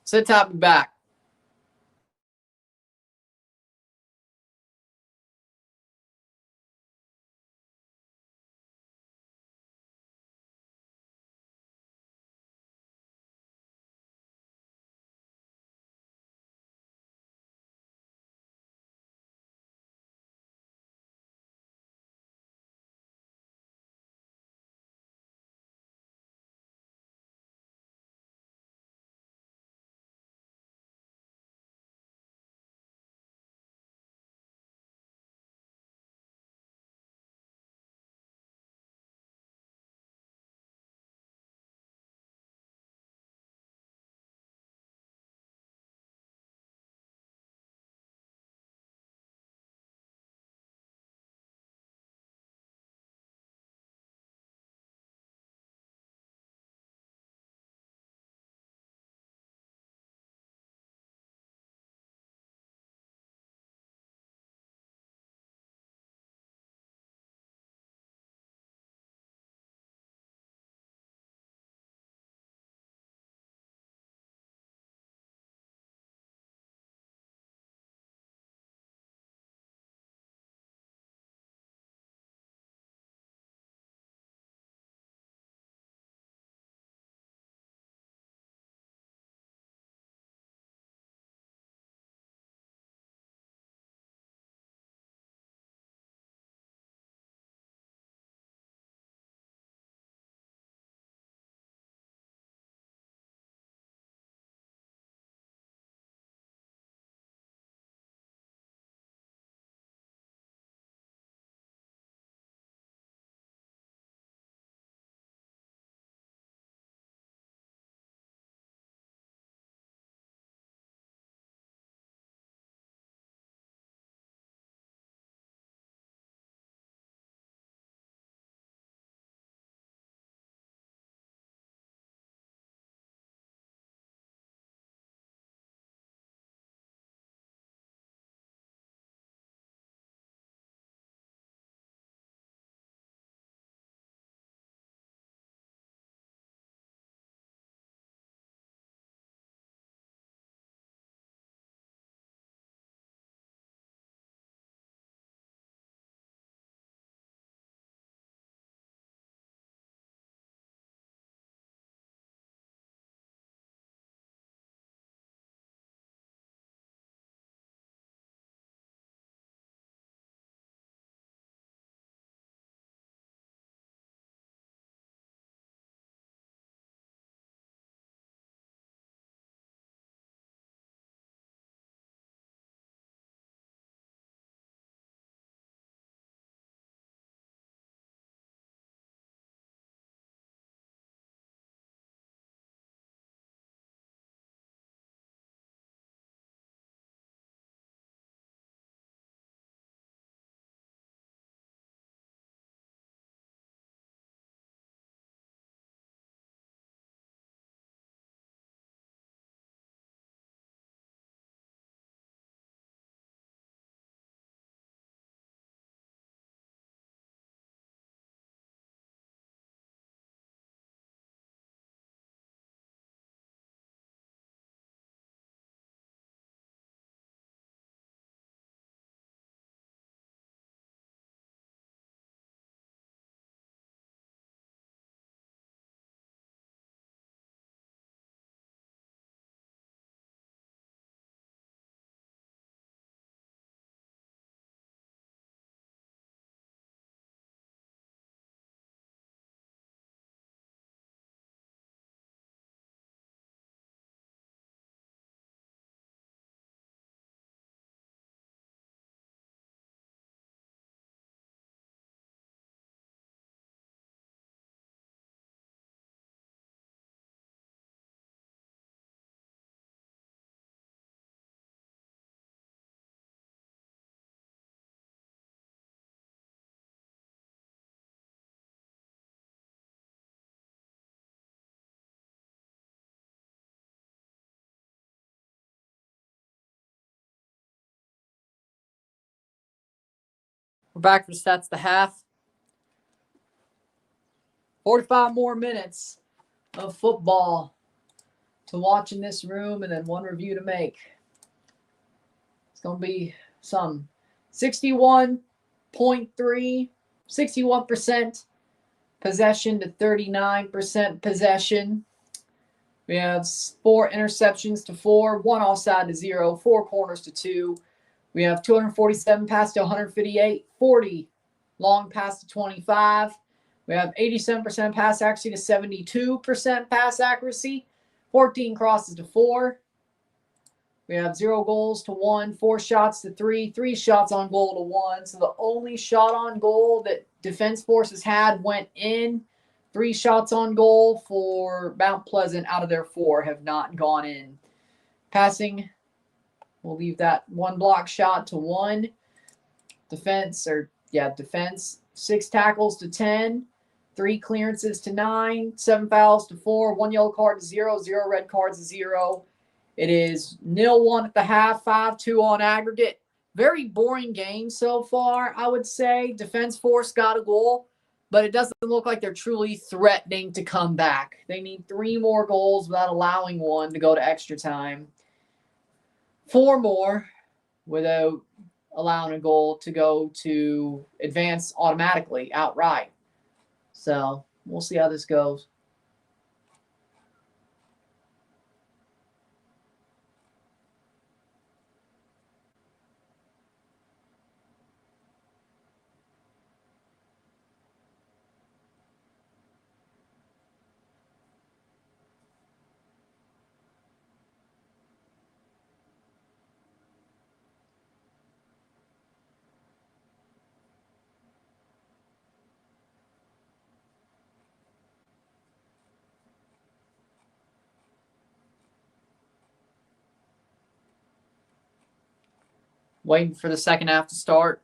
Sit top and back. We're back for stats the half. 45 more minutes of football to watch in this room and then one review to make. It's going to be some 61.3, 61% possession to 39% possession. We have 4 interceptions to 4, 1 offside to 0, 4 corners to 2. We have 247 pass to 158, 40 long pass to 25. We have 87% pass accuracy to 72% pass accuracy, 14 crosses to 4. We have 0 goals to 1, 4 shots to 3, 3 shots on goal to 1. So the only shot on goal that Defense Forces had went in. 3 shots on goal for Mount Pleasant out of their 4 have not gone in. Passing, we'll leave that 1 block shot to 1. Defense, 6 tackles to 10. 3 clearances to 9, 7 fouls to 4, 1 yellow card to 0, 0 red cards to 0. It is 0-1 at the half, 5-2 on aggregate. Very boring game so far, I would say. Defense Force got a goal, but it doesn't look like they're truly threatening to come back. They need 3 more goals without allowing 1 to go to extra time. 4 more without allowing a goal to go to advance automatically outright. So we'll see how this goes. Waiting for the second half to start.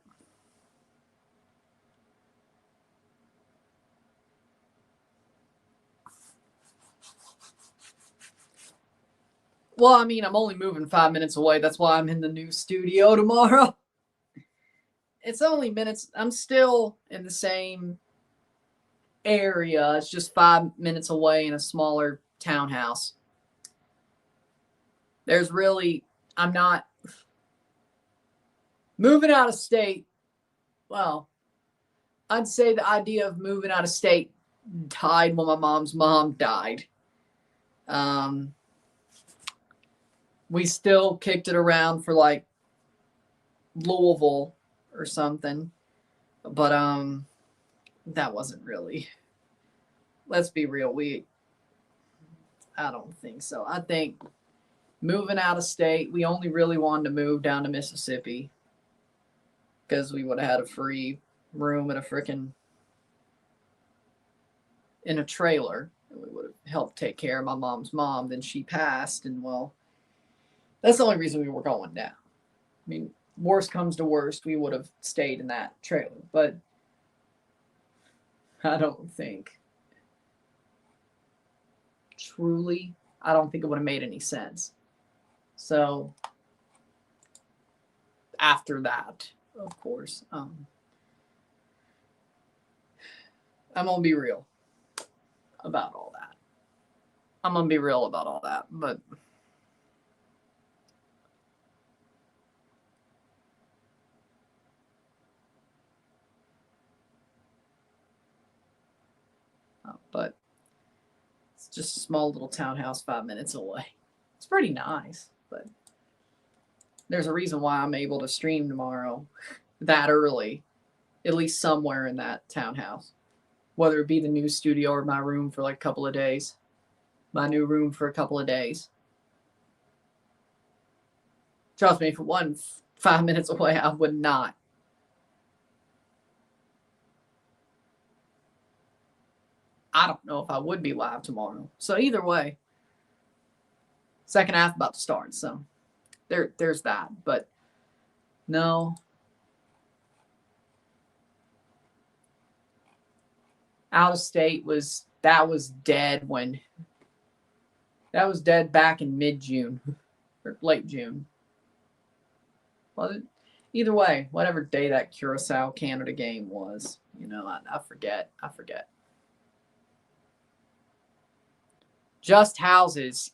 Well, I mean, I'm only moving 5 minutes away. That's why I'm in the new studio tomorrow. It's only minutes. I'm still in the same area. It's just 5 minutes away in a smaller townhouse. I'm not moving out of state. Well, I'd say the idea of moving out of state died when my mom's mom died. We still kicked it around for like Louisville or something, but that wasn't really. Let's be real. I don't think so. I think moving out of state, we only really wanted to move down to Mississippi because we would have had a free room in a trailer. And we would have helped take care of my mom's mom. Then she passed, and well, that's the only reason we were going down. I mean, worst comes to worst, we would have stayed in that trailer. But I don't think it would have made any sense. So after that, of course, I'm going to be real about all that. But it's just a small little townhouse 5 minutes away. It's pretty nice, but there's a reason why I'm able to stream tomorrow that early, at least somewhere in that townhouse, whether it be the new studio or my room for like a couple of days. My new room for a couple of days. Trust me, if it wasn't 5 minutes away, I would not. I don't know if I would be live tomorrow. So either way, second half about to start. So there's that. But no. Out of state was dead back in mid-June or late June. Was it? Either way, whatever day that Curacao-Canada game was. I forget. Just houses.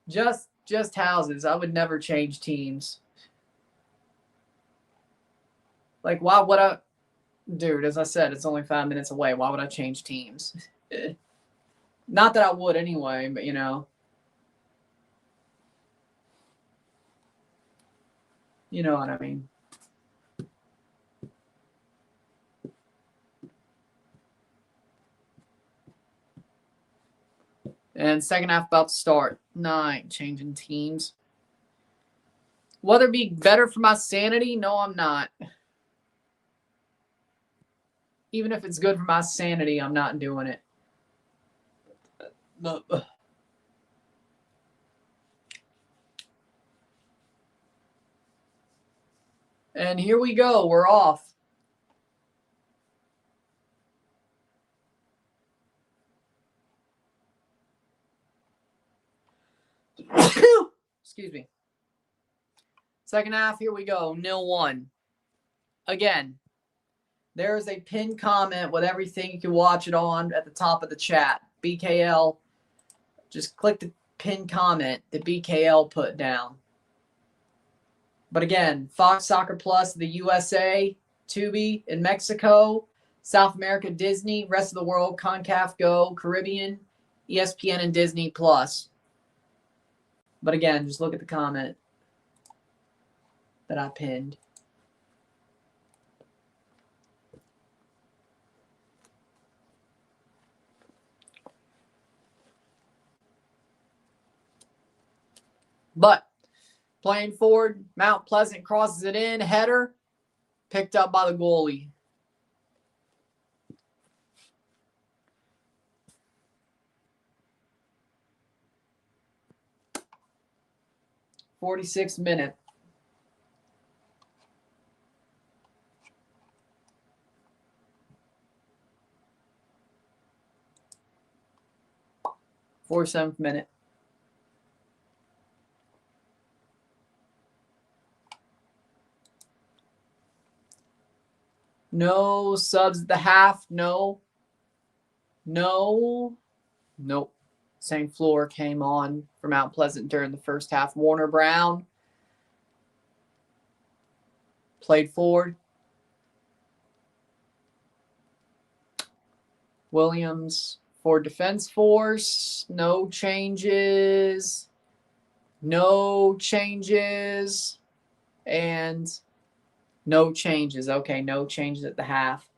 Just houses. I would never change teams. Like, why would I? Dude, as I said, it's only 5 minutes away. Why would I change teams? Not that I would anyway, but you know what I mean. And second half about to start. Nine, changing teams. Whether it be better for my sanity? No, I'm not. Even if it's good for my sanity, I'm not doing it. No. And here we go. We're off. Excuse me. Second half, here we go. 0-1. Again, there is a pinned comment with everything. You can watch it on at the top of the chat. BKL. Just click the pinned comment that BKL put down. But again, Fox Soccer Plus, the USA, Tubi in Mexico, South America, Disney, rest of the world, CONCACAF Go, Caribbean, ESPN, and Disney Plus. But again, just look at the comment that I pinned. But playing forward, Mount Pleasant crosses it in, header, picked up by the goalie. '46th minute. '47th minute. No subs at the half. No. Nope. St. Fleur came on for Mount Pleasant during the first half. Warner Brown played forward. Williams for defense force. No changes. And no changes. Okay, no changes at the half.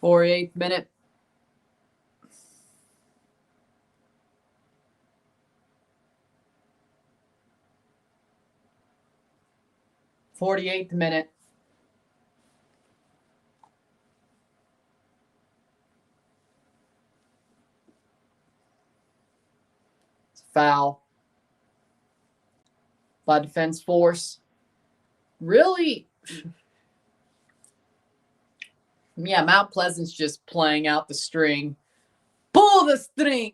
'48th minute. '48th minute. It's a foul by defense force. Really? Yeah, Mount Pleasant's just playing out the string. Pull the string.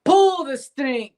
Pull the string.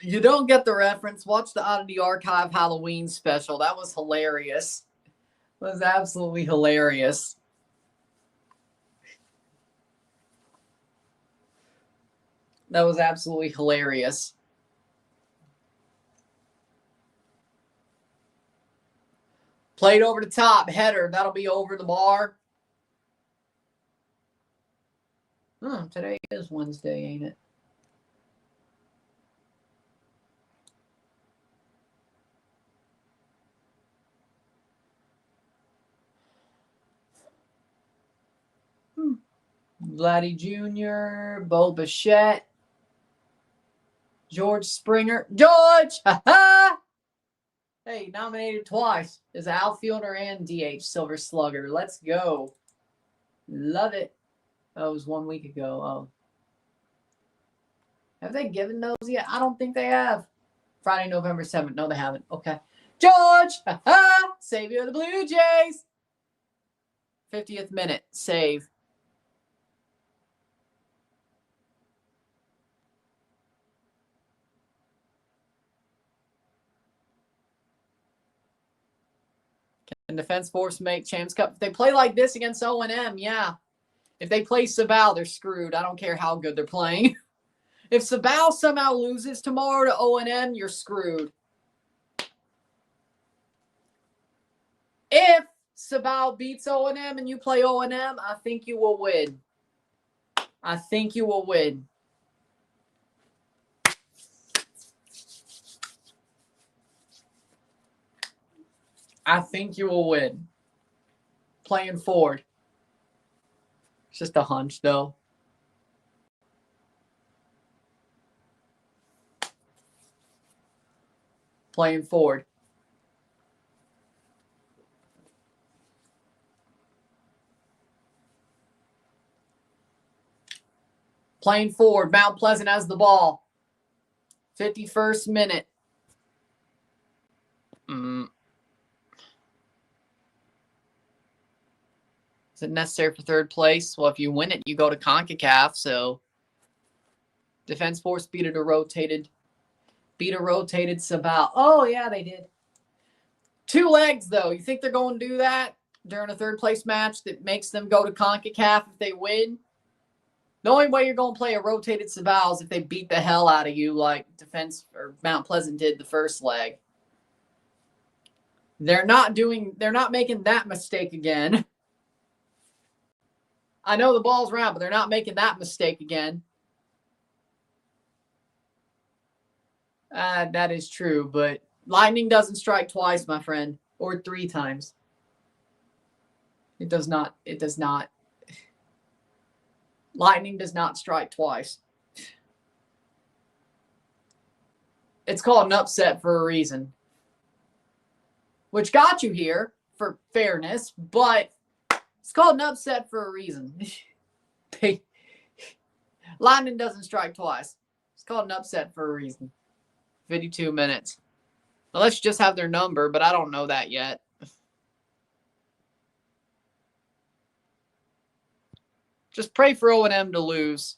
You don't get the reference. Watch the Oddity Archive Halloween special. That was hilarious. It was absolutely hilarious. That was absolutely hilarious. Played over the top. Header. That'll be over the bar. Today is Wednesday, ain't it? Vladdy Jr., Bo Bichette, George Springer. George! Ha-ha! Hey, nominated twice as outfielder and DH Silver Slugger. Let's go. Love it. That was 1 week ago. Oh. Have they given those yet? I don't think they have. Friday, November 7th. No, they haven't. Okay. George! Ha-ha! Savior of the Blue Jays. 50th minute. Save. Can Defense Force make Champs Cup? If they play like this against O&M, yeah. If they play Sabal, they're screwed. I don't care how good they're playing. If Sabal somehow loses tomorrow to O&M, you're screwed. If Sabal beats O&M and you play O&M, I think you will win. I think you will win. I think you will win. Playing Ford. It's just a hunch, though. Playing Ford. Playing Ford. Mount Pleasant has the ball. 51st minute. Is it necessary for third place? Well, if you win it, you go to CONCACAF. So Defense Force beat a rotated Sabal. Oh, yeah, they did. 2 legs, though. You think they're going to do that during a third place match that makes them go to CONCACAF if they win? The only way you're going to play a rotated Sabal is if they beat the hell out of you like Defense or Mount Pleasant did the first leg. They're not making that mistake again. I know the ball's round, but they're not making that mistake again. That is true, but lightning doesn't strike twice, my friend, or 3 times. It does not. It does not. Lightning does not strike twice. It's called an upset for a reason, which got you here for fairness, but it's called an upset for a reason. Lightning doesn't strike twice. It's called an upset for a reason. 52 minutes. Unless you just have their number, but I don't know that yet. Just pray for O&M to lose,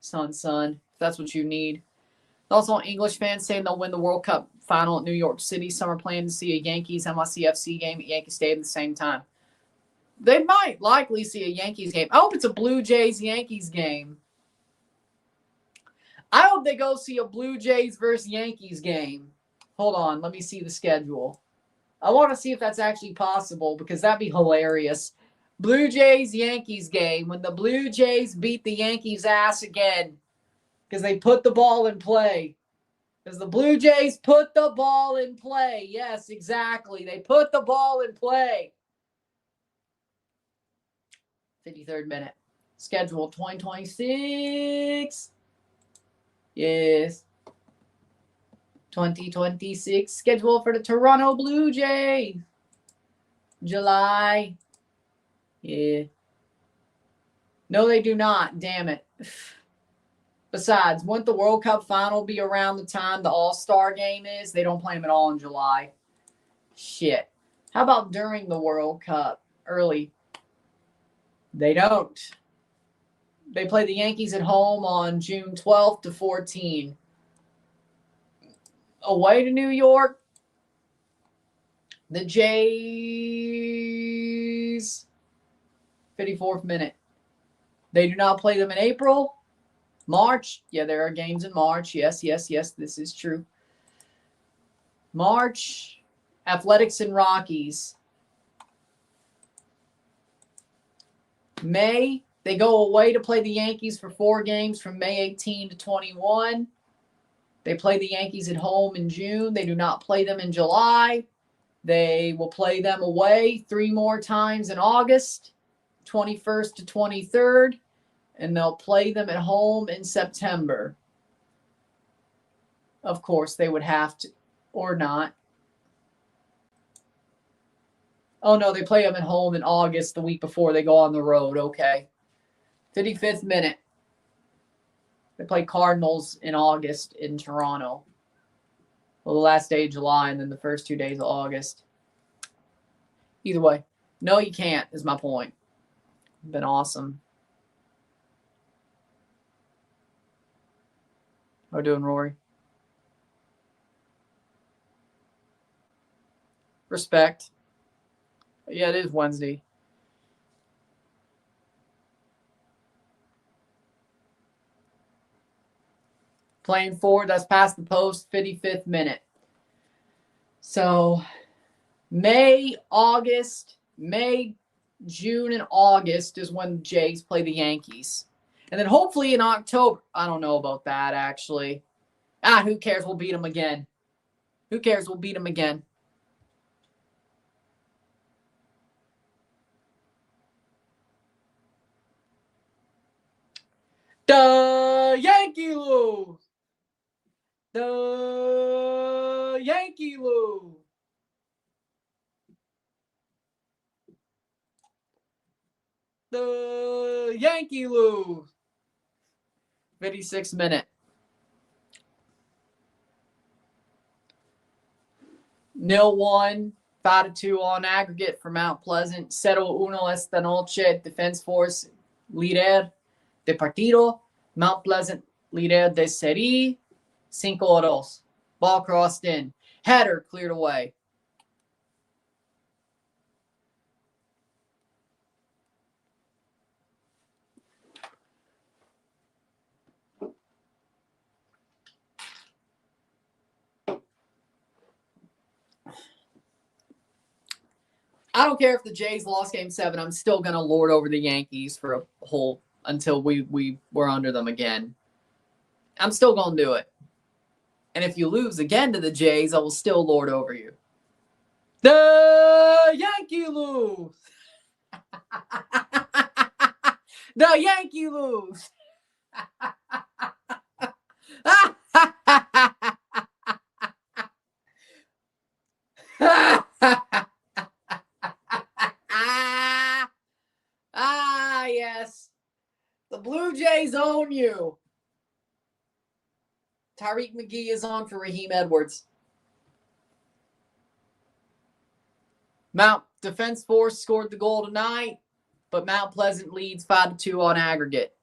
son, if that's what you need. Also, English fans saying they'll win the World Cup final at New York City. Some are planning to see a Yankees-NYCFC game at Yankee Stadium at the same time. They might likely see a Yankees game. I hope it's a Blue Jays-Yankees game. I hope they go see a Blue Jays versus Yankees game. Hold on, let me see the schedule. I want to see if that's actually possible because that'd be hilarious. Blue Jays-Yankees game when the Blue Jays beat the Yankees' ass again because they put the ball in play. Because the Blue Jays put the ball in play. Yes, exactly. They put the ball in play. 53rd minute. Schedule 2026. Yes. 2026 schedule for the Toronto Blue Jays. July. Yeah. No, they do not. Damn it. Besides, wouldn't the World Cup final be around the time the All-Star game is? They don't play them at all in July. Shit. How about during the World Cup? Early. They don't. They play the Yankees at home on June 12th to 14. Away to New York. The Jays. 54th minute. They do not play them in April. March. Yeah, there are games in March. Yes. This is true. March. Athletics and Rockies. May. They go away to play the Yankees for 4 games from May 18 to 21. They play the Yankees at home in June. They do not play them in July. They will play them away 3 more times in August, 21st to 23rd, and they'll play them at home in September. Of course, they would have to, or not. Oh, no, they play them at home in August the week before they go on the road. Okay. 55th minute. They play Cardinals in August in Toronto. Well, the last day of July and then the first 2 days of August. Either way. No, you can't, is my point. Been awesome. How are we doing, Rory? Respect. Yeah, it is Wednesday. Playing forward, that's past the post, 55th minute. So May, June, and August is when the Jays play the Yankees. And then hopefully in October, I don't know about that actually. Who cares? We'll beat them again. Who cares? We'll beat them again. The Yankee lose. The Yankee lose. The Yankee lose. 56th minute. 0-1, 5-2 on aggregate for Mount Pleasant. 0-1 esta noche. Defense Force líder de partido. Mount Pleasant líder de serie. 5-2. Ball crossed in. Header cleared away. I don't care if the Jays lost Game 7. I'm still going to lord over the Yankees for a whole until we were under them again. I'm still going to do it. And if you lose again to the Jays, I will still lord over you. The Yankee lose. The Yankee lose. Yes. The Blue Jays own you. Tyreek McGee is on for Raheem Edwards. Mount Defense Force scored the goal tonight, but Mount Pleasant leads 5-2 on aggregate.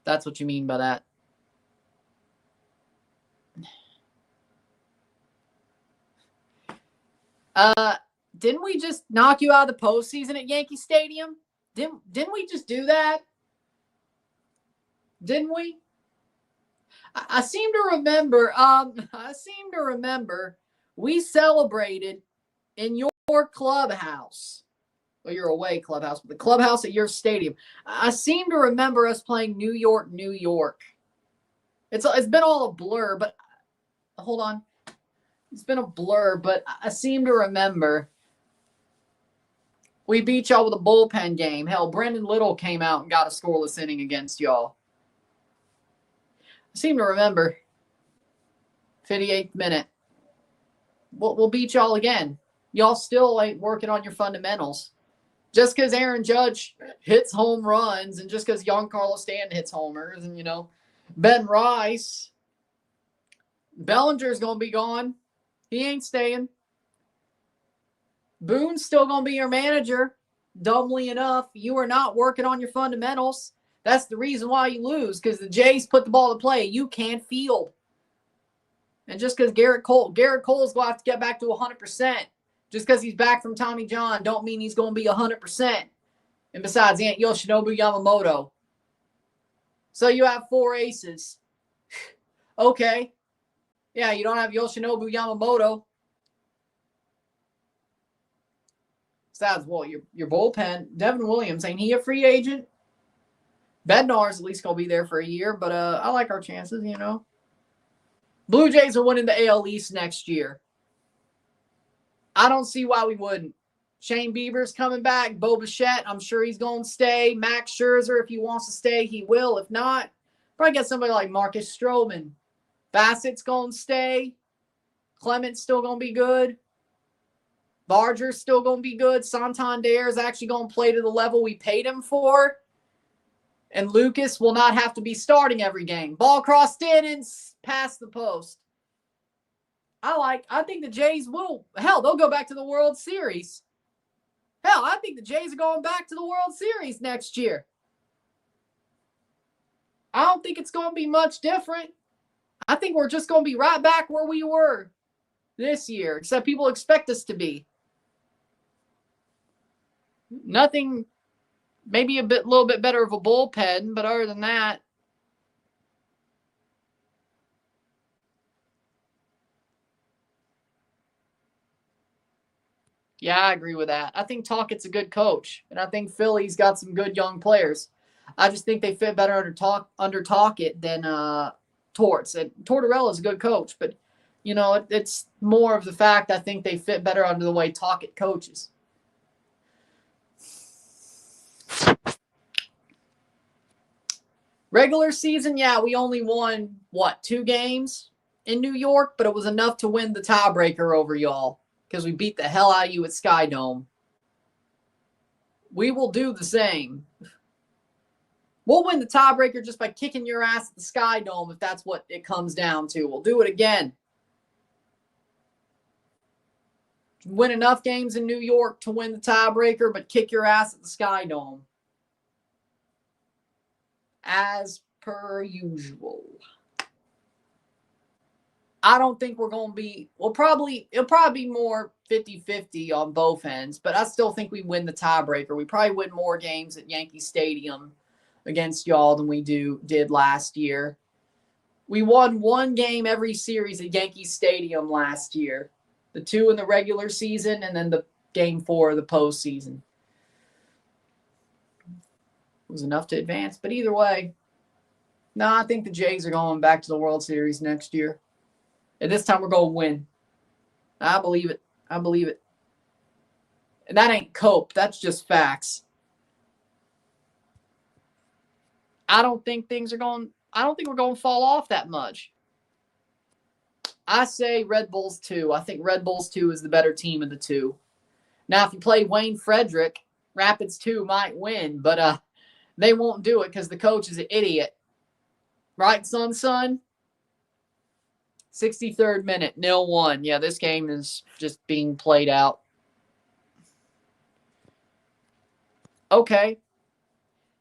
That's what you mean by that. Didn't we just knock you out of the postseason at Yankee Stadium? Didn't we just do that? Didn't we? I seem to remember. We celebrated in your clubhouse. Well, your away clubhouse, but the clubhouse at your stadium. I seem to remember us playing New York, New York. It's been all a blur, but hold on. It's been a blur, but I seem to remember we beat y'all with a bullpen game. Hell, Brendan Little came out and got a scoreless inning against y'all. I seem to remember. 58th minute. We'll beat y'all again. Y'all still ain't working on your fundamentals. Just because Aaron Judge hits home runs and just because Giancarlo Stanton hits homers and, Ben Rice, Bellinger's going to be gone. He ain't staying. Boone's still going to be your manager. Dumbly enough, you are not working on your fundamentals. That's the reason why you lose, because the Jays put the ball to play. You can't field. And just because Garrett Cole's going to have to get back to 100%. Just because he's back from Tommy John don't mean he's going to be 100%. And besides, Aunt Yoshinobu Yamamoto. So you have 4 aces. Okay. Yeah, you don't have Yoshinobu Yamamoto. Besides, well, your bullpen, Devin Williams, ain't he a free agent? Bednar's at least going to be there for a year, but I like our chances, you know. Blue Jays are winning the AL East next year. I don't see why we wouldn't. Shane Bieber's coming back. Bo Bichette, I'm sure he's going to stay. Max Scherzer, if he wants to stay, he will. If not, probably get somebody like Marcus Stroman. Bassett's going to stay. Clement's still going to be good. Barger's still going to be good. Santander is actually going to play to the level we paid him for. And Lucas will not have to be starting every game. Ball crossed in and past the post. I think the Jays will. Hell, they'll go back to the World Series. Hell, I think the Jays are going back to the World Series next year. I don't think it's going to be much different. I think we're just going to be right back where we were this year, except people expect us to be. Nothing, maybe little bit better of a bullpen, but other than that, yeah, I agree with that. I think Tockett's a good coach, and I think Philly's got some good young players. I just think they fit better under Tocchet than Torts. And Tortorella's a good coach, but you know it's more of the fact I think they fit better under the way Tocchet coaches. Regular season, yeah, we only won, 2 games in New York, but it was enough to win the tiebreaker over y'all because we beat the hell out of you at Sky Dome. We will do the same. We'll win the tiebreaker just by kicking your ass at the Sky Dome if that's what it comes down to. We'll do it again. Win enough games in New York to win the tiebreaker, but kick your ass at the Sky Dome. As per usual. I don't think we're going to be, it'll probably be more 50-50 on both ends, but I still think we win the tiebreaker. We probably win more games at Yankee Stadium against y'all than we did last year. We won 1 game every series at Yankee Stadium last year. The 2 in the regular season and then the game 4 of the postseason. Was enough to advance. But either way, no, I think the Jays are going back to the World Series next year. And this time we're going to win. I believe it. I believe it. And that ain't cope. That's just facts. I don't think we're going to fall off that much. I say Red Bulls 2. I think Red Bulls 2 is the better team of the 2. Now, if you play Wayne Frederick, Rapids 2 might win, but they won't do it because the coach is an idiot. Right, son? 63rd minute, 0-1. Yeah, this game is just being played out. Okay.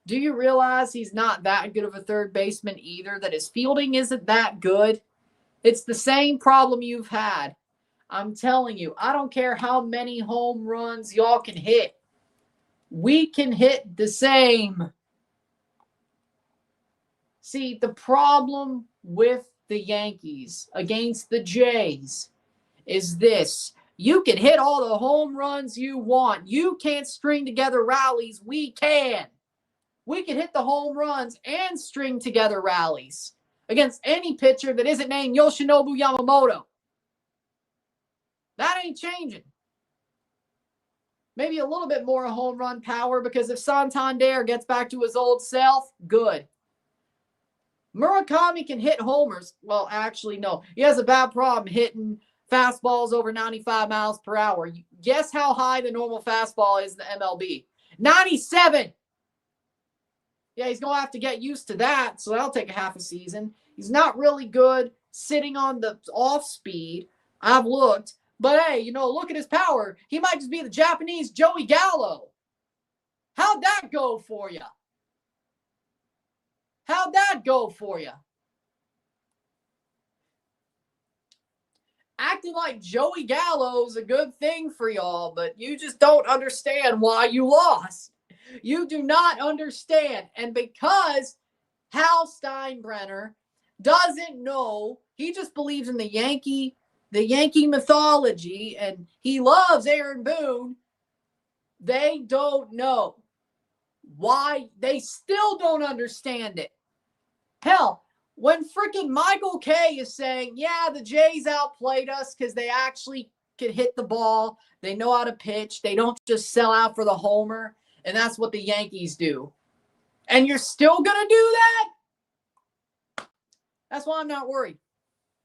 Do you realize he's not that good of a third baseman either, that his fielding isn't that good? It's the same problem you've had. I'm telling you, I don't care how many home runs y'all can hit. We can hit the same. See, the problem with the Yankees against the Jays is this. You can hit all the home runs you want. You can't string together rallies. We can. We can hit the home runs and string together rallies against any pitcher that isn't named Yoshinobu Yamamoto. That ain't changing. Maybe a little bit more home run power because if Santander gets back to his old self, good. Murakami can hit homers. Well, actually, no. He has a bad problem hitting fastballs over 95 miles per hour. Guess how high the normal fastball is in the MLB? 97. Yeah, he's going to have to get used to that, so that'll take a half a season. He's not really good sitting on the off speed. I've looked. But, hey, look at his power. He might just be the Japanese Joey Gallo. How'd that go for you? How'd that go for you? Acting like Joey Gallo's a good thing for y'all, but you just don't understand why you lost. You do not understand. And because Hal Steinbrenner doesn't know, he just believes in the Yankee mythology, and he loves Aaron Boone. They don't know why. They still don't understand it. Hell, when freaking Michael Kay is saying, yeah, the Jays outplayed us because they actually can hit the ball. They know how to pitch. They don't just sell out for the homer. And that's what the Yankees do. And you're still going to do that? That's why I'm not worried.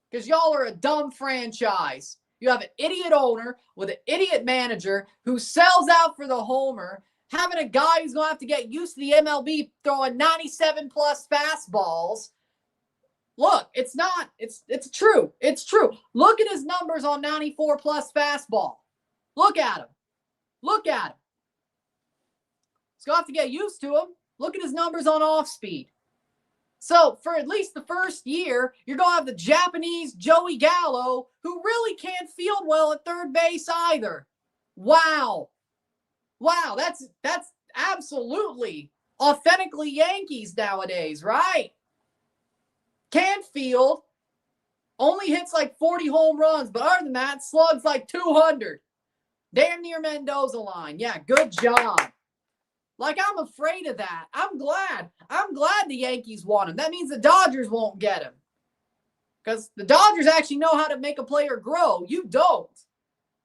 Because y'all are a dumb franchise. You have an idiot owner with an idiot manager who sells out for the homer, having a guy who's going to have to get used to the MLB throwing 97-plus fastballs. Look, it's true. It's true. Look at his numbers on 94-plus fastball. Look at him. Look at him. He's going to have to get used to him. Look at his numbers on off-speed. So for at least the first year, you're going to have the Japanese Joey Gallo, who really can't field well at third base either. Wow. Wow, that's absolutely authentically Yankees nowadays, right? Can't field, only hits like 40 home runs, but other than that, slugs like 200. Damn near Mendoza line. Yeah, good job. Like, I'm afraid of that. I'm glad the Yankees want him. That means the Dodgers won't get him. Because the Dodgers actually know how to make a player grow. You don't.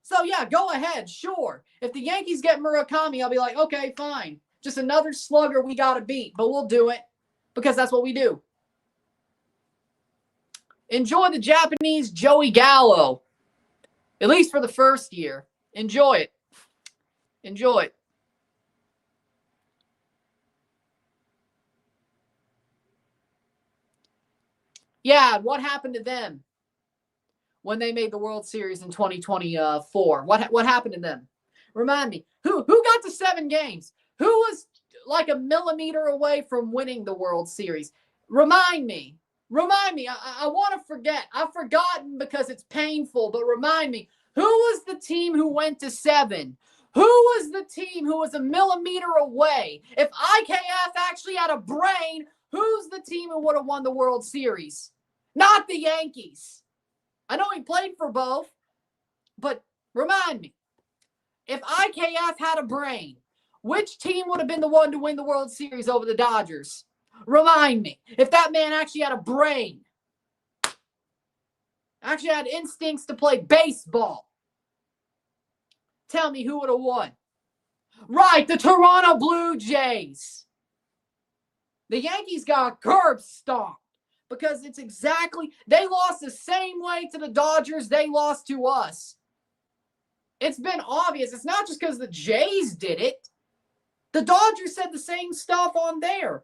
So, yeah, go ahead. Sure. If the Yankees get Murakami, I'll be like, okay, fine. Just another slugger we got to beat. But we'll do it because that's what we do. Enjoy the Japanese Joey Gallo. At least for the first year. Enjoy it. Enjoy it. Yeah, what happened to them when they made the World Series in 2024? What happened to them? Remind me. Who got to 7 games? Who was like a millimeter away from winning the World Series? Remind me. I want to forget. I've forgotten because it's painful, but remind me. Who was the team who went to 7? Who was the team who was a millimeter away? If IKF actually had a brain, who's the team who would have won the World Series? Not the Yankees. I know he played for both, but remind me, if IKF had a brain, which team would have been the one to win the World Series over the Dodgers? Remind me, if that man actually had a brain, actually had instincts to play baseball, tell me who would have won. Right, the Toronto Blue Jays. The Yankees got curb stomped. Because it's exactly, they lost the same way to the Dodgers they lost to us. It's been obvious. It's not just because the Jays did it. The Dodgers said the same stuff on their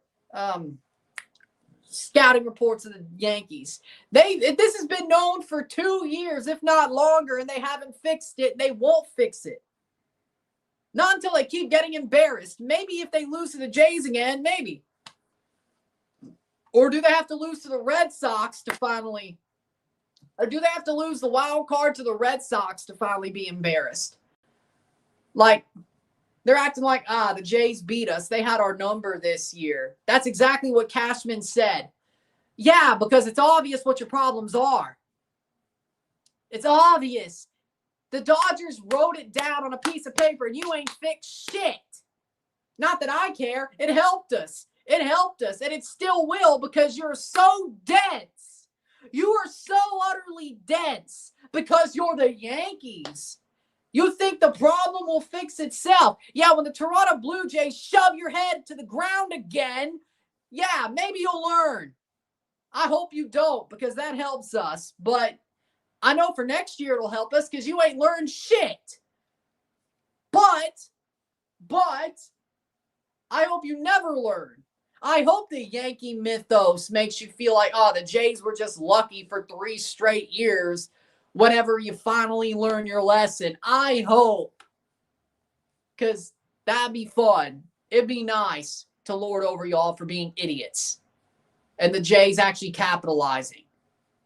scouting reports of the Yankees. This has been known for 2 years, if not longer, and they haven't fixed it. They won't fix it. Not until they keep getting embarrassed. Maybe if they lose to the Jays again, maybe. Or do they have to lose to the Red Sox to finally, or do they have to lose the wild card to the Red Sox to finally be embarrassed? Like, they're acting like, the Jays beat us. They had our number this year. That's exactly what Cashman said. Yeah, because it's obvious what your problems are. It's obvious. The Dodgers wrote it down on a piece of paper and you ain't fixed shit. Not that I care. It helped us. It helped us, and it still will because you're so dense. You are so utterly dense because you're the Yankees. You think the problem will fix itself. Yeah, when the Toronto Blue Jays shove your head to the ground again, yeah, maybe you'll learn. I hope you don't because that helps us. But I know for next year it'll help us because you ain't learned shit. But I hope you never learn. I hope the Yankee mythos makes you feel like, the Jays were just lucky for 3 straight years whenever you finally learn your lesson. I hope. Because that'd be fun. It'd be nice to lord over y'all for being idiots. And the Jays actually capitalizing.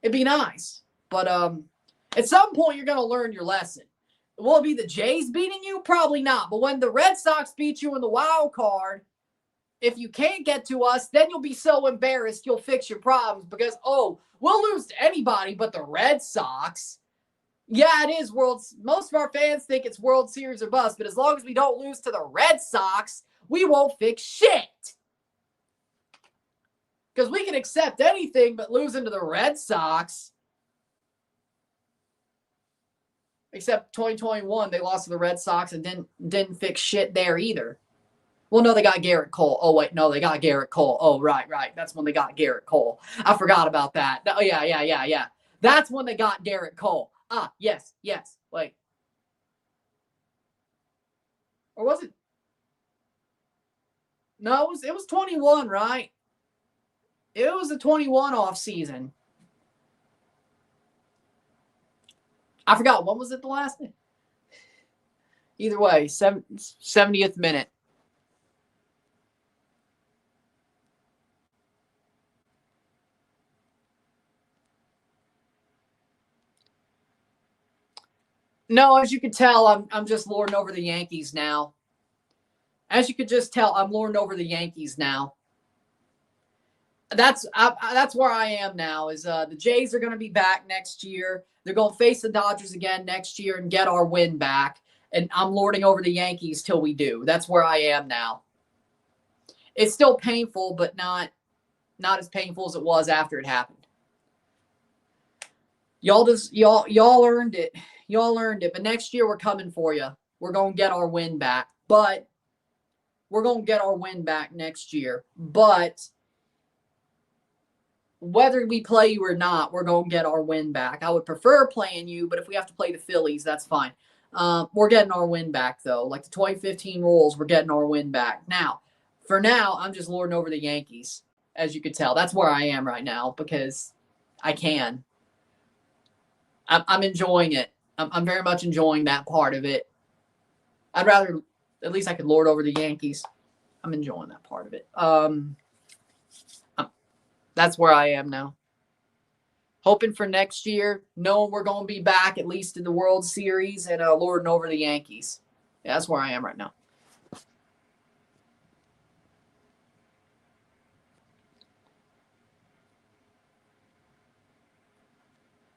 It'd be nice. But at some point, you're going to learn your lesson. Will it be the Jays beating you? Probably not. But when the Red Sox beat you in the wild card, if you can't get to us, then you'll be so embarrassed you'll fix your problems because, we'll lose to anybody but the Red Sox. Yeah, it is most of our fans think it's World Series or bust, but as long as we don't lose to the Red Sox, we won't fix shit. Because we can accept anything but losing to the Red Sox. Except 2021, they lost to the Red Sox and didn't fix shit there either. Well, no, they got Garrett Cole. Oh, wait, no, they got Garrett Cole. Oh, right. That's when they got Garrett Cole. I forgot about that. Oh, yeah. That's when they got Garrett Cole. Ah, yes. Wait. Or was it? No, it was 21, right? It was a 21 off season. I forgot. When was it the last? Either way, 70th minute. No, as you can tell, I'm just lording over the Yankees now. As you could just tell, I'm lording over the Yankees now. That's where I am now. Is the Jays are going to be back next year. They're going to face the Dodgers again next year and get our win back. And I'm lording over the Yankees till we do. That's where I am now. It's still painful, but not as painful as it was after it happened. Y'all earned it. Y'all earned it. But next year we're coming for you. We're going to get our win back. But we're going to get our win back next year. But whether we play you or not, we're going to get our win back. I would prefer playing you, but if we have to play the Phillies, that's fine. We're getting our win back, though. Like the 2015 rules, we're getting our win back. Now, for now, I'm just lording over the Yankees, as you could tell. That's where I am right now because I can. I'm enjoying it. I'm very much enjoying that part of it. I'd rather, at least I could lord over the Yankees. I'm enjoying that part of it. That's where I am now. Hoping for next year, knowing we're going to be back at least in the World Series and lording over the Yankees. Yeah, that's where I am right now.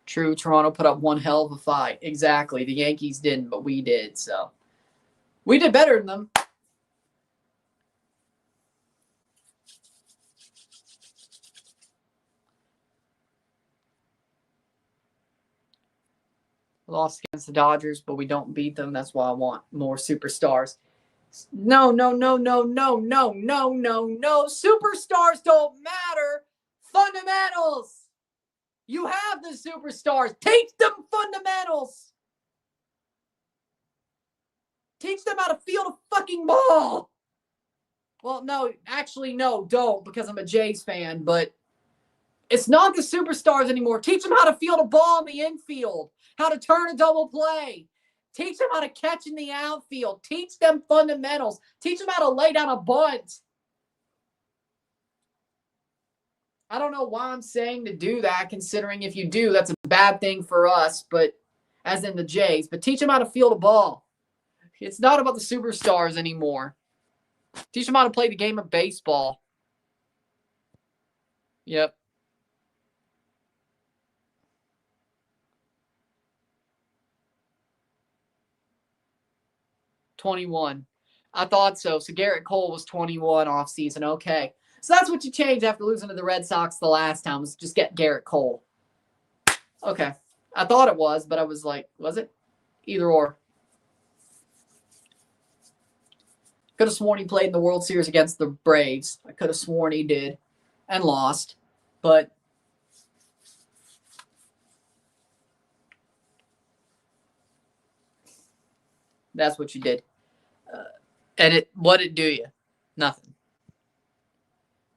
True, Toronto put up one hell of a fight. Exactly. The Yankees didn't, but we did. So we did better than them. Lost against the Dodgers, but we don't beat them. That's why I want more superstars. No. Superstars don't matter. Fundamentals. You have the superstars. Teach them fundamentals. Teach them how to field a fucking ball. Well, no, actually, no, don't, because I'm a Jays fan, but it's not the superstars anymore. Teach them how to field a ball in the infield, how to turn a double play. Teach them how to catch in the outfield. Teach them fundamentals. Teach them how to lay down a bunt. I don't know why I'm saying to do that, considering if you do, that's a bad thing for us, but as in the Jays. But teach them how to field a ball. It's not about the superstars anymore. Teach them how to play the game of baseball. Yep. $21. I thought so. So Garrett Cole was 21 off season. Okay. So that's what you changed after losing to the Red Sox the last time, was just get Garrett Cole. Okay. I thought it was, but I was like, was it? Either or. Could have sworn he played in the World Series against the Braves. I could have sworn he did and lost, but that's what you did. And what did it do you? Nothing.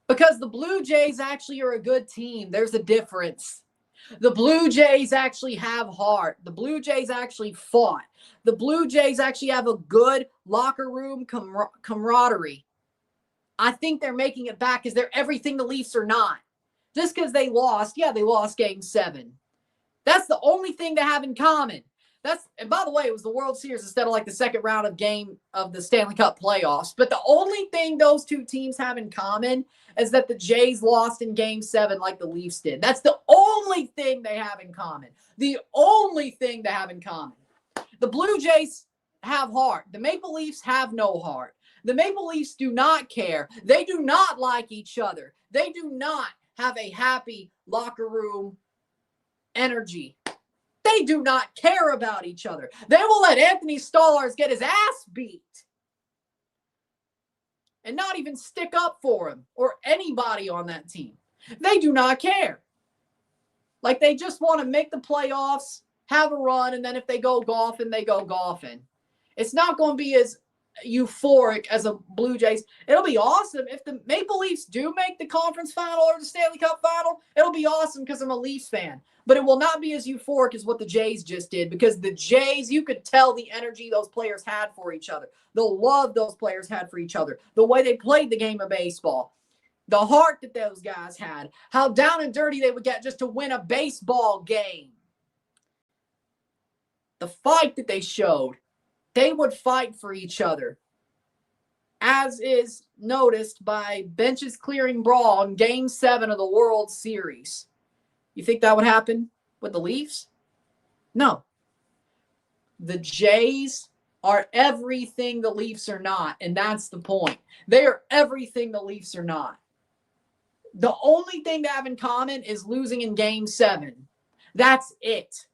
Because the Blue Jays actually are a good team. There's a difference. The Blue Jays actually have heart. The Blue Jays actually fought. The Blue Jays actually have a good locker room camaraderie. I think they're making it back. Is they're everything the Leafs are not. Just because they lost, they lost Game 7. That's the only thing they have in common. And by the way, it was the World Series instead of like the second round of the Stanley Cup playoffs. But the only thing those two teams have in common is that the Jays lost in Game 7 like the Leafs did. That's the only only thing they have in common. The only thing they have in common. The Blue Jays have heart. The Maple Leafs have no heart. The Maple Leafs do not care. They do not like each other. They do not have a happy locker room energy. They do not care about each other. They will let Anthony Stolarz get his ass beat and not even stick up for him or anybody on that team. They do not care. Like, they just want to make the playoffs, have a run, and then if they go golfing, they go golfing. It's not going to be as euphoric as a Blue Jays. It'll be awesome if the Maple Leafs do make the conference final or the Stanley Cup final. It'll be awesome because I'm a Leafs fan. But it will not be as euphoric as what the Jays just did, because the Jays, you could tell the energy those players had for each other, the love those players had for each other, the way they played the game of baseball, the heart that those guys had, how down and dirty they would get just to win a baseball game. The fight that they showed, they would fight for each other, as is noticed by benches clearing brawl in Game 7 of the World Series. You think that would happen with the Leafs? No. The Jays are everything the Leafs are not, and that's the point. They are everything the Leafs are not. The only thing they have in common is losing in Game 7. That's it.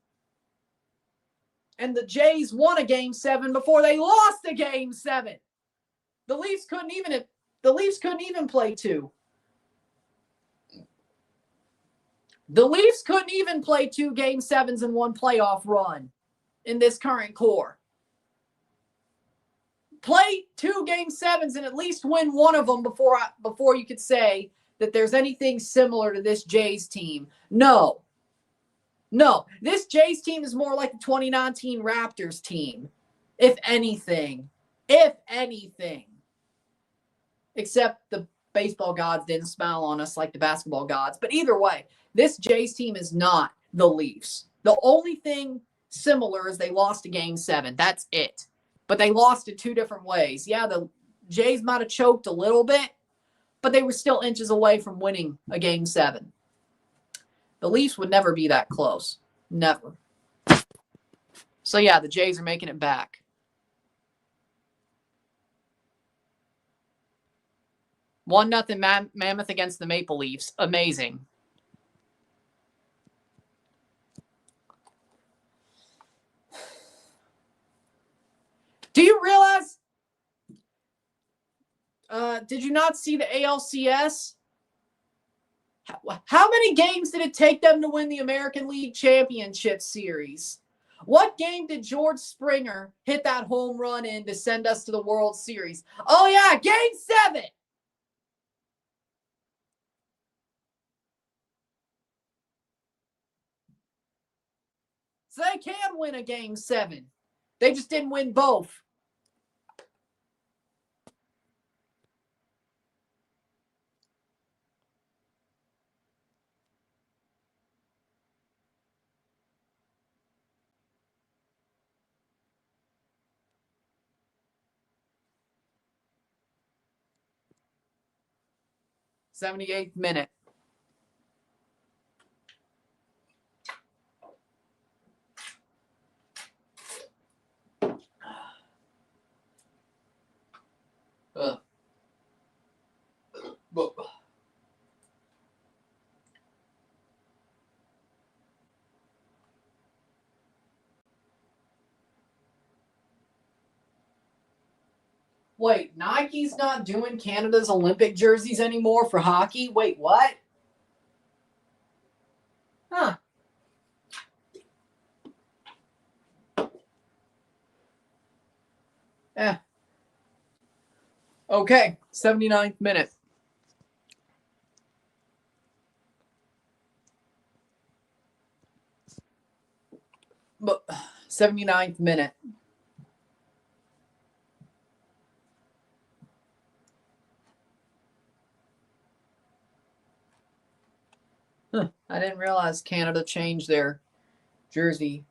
And the Jays won a Game 7 before they lost a Game 7. The Leafs couldn't even play 2. The Leafs couldn't even play 2 Game 7s in one playoff run in this current core. Play 2 Game 7s and at least win one of them before you could say that there's anything similar to this Jays team. No. This Jays team is more like the 2019 Raptors team, if anything. Except the baseball gods didn't smile on us like the basketball gods. But either way, this Jays team is not the Leafs. The only thing similar is they lost a Game 7. That's it. But they lost it 2 different ways. Yeah, the Jays might have choked a little bit, but they were still inches away from winning a Game 7. The Leafs would never be that close. Never. So, yeah, the Jays are making it back. 1-0 Mammoth against the Maple Leafs. Amazing. Do you realize, did you not see the ALCS? How many games did it take them to win the American League Championship Series? What game did George Springer hit that home run in to send us to the World Series? Oh, yeah, Game 7. So they can win a Game 7. They just didn't win both. '78th minute. Wait, Nike's not doing Canada's Olympic jerseys anymore for hockey? Wait, what? Huh. Yeah. Okay, 79th minute. But 79th minute. Huh. I didn't realize Canada changed their jersey.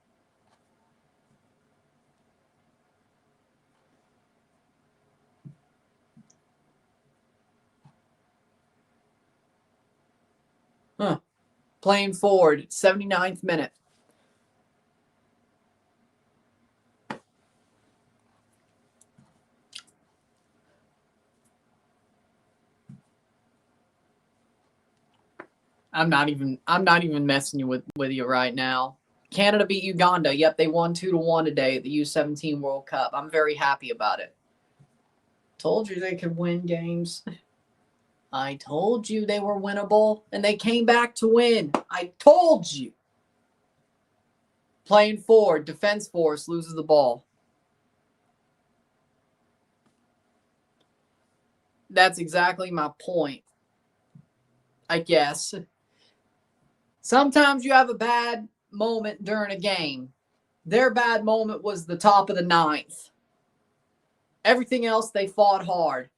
Huh. Playing forward, 79th minute. I'm not even messing with you right now. Canada beat Uganda. Yep, they won 2-1 today at the U17 World Cup. I'm very happy about it. Told you they could win games. I told you they were winnable, and they came back to win. I told you. Playing forward, defense force loses the ball. That's exactly my point, I guess. Sometimes you have a bad moment during a game. Their bad moment was the top of the ninth. Everything else, they fought hard.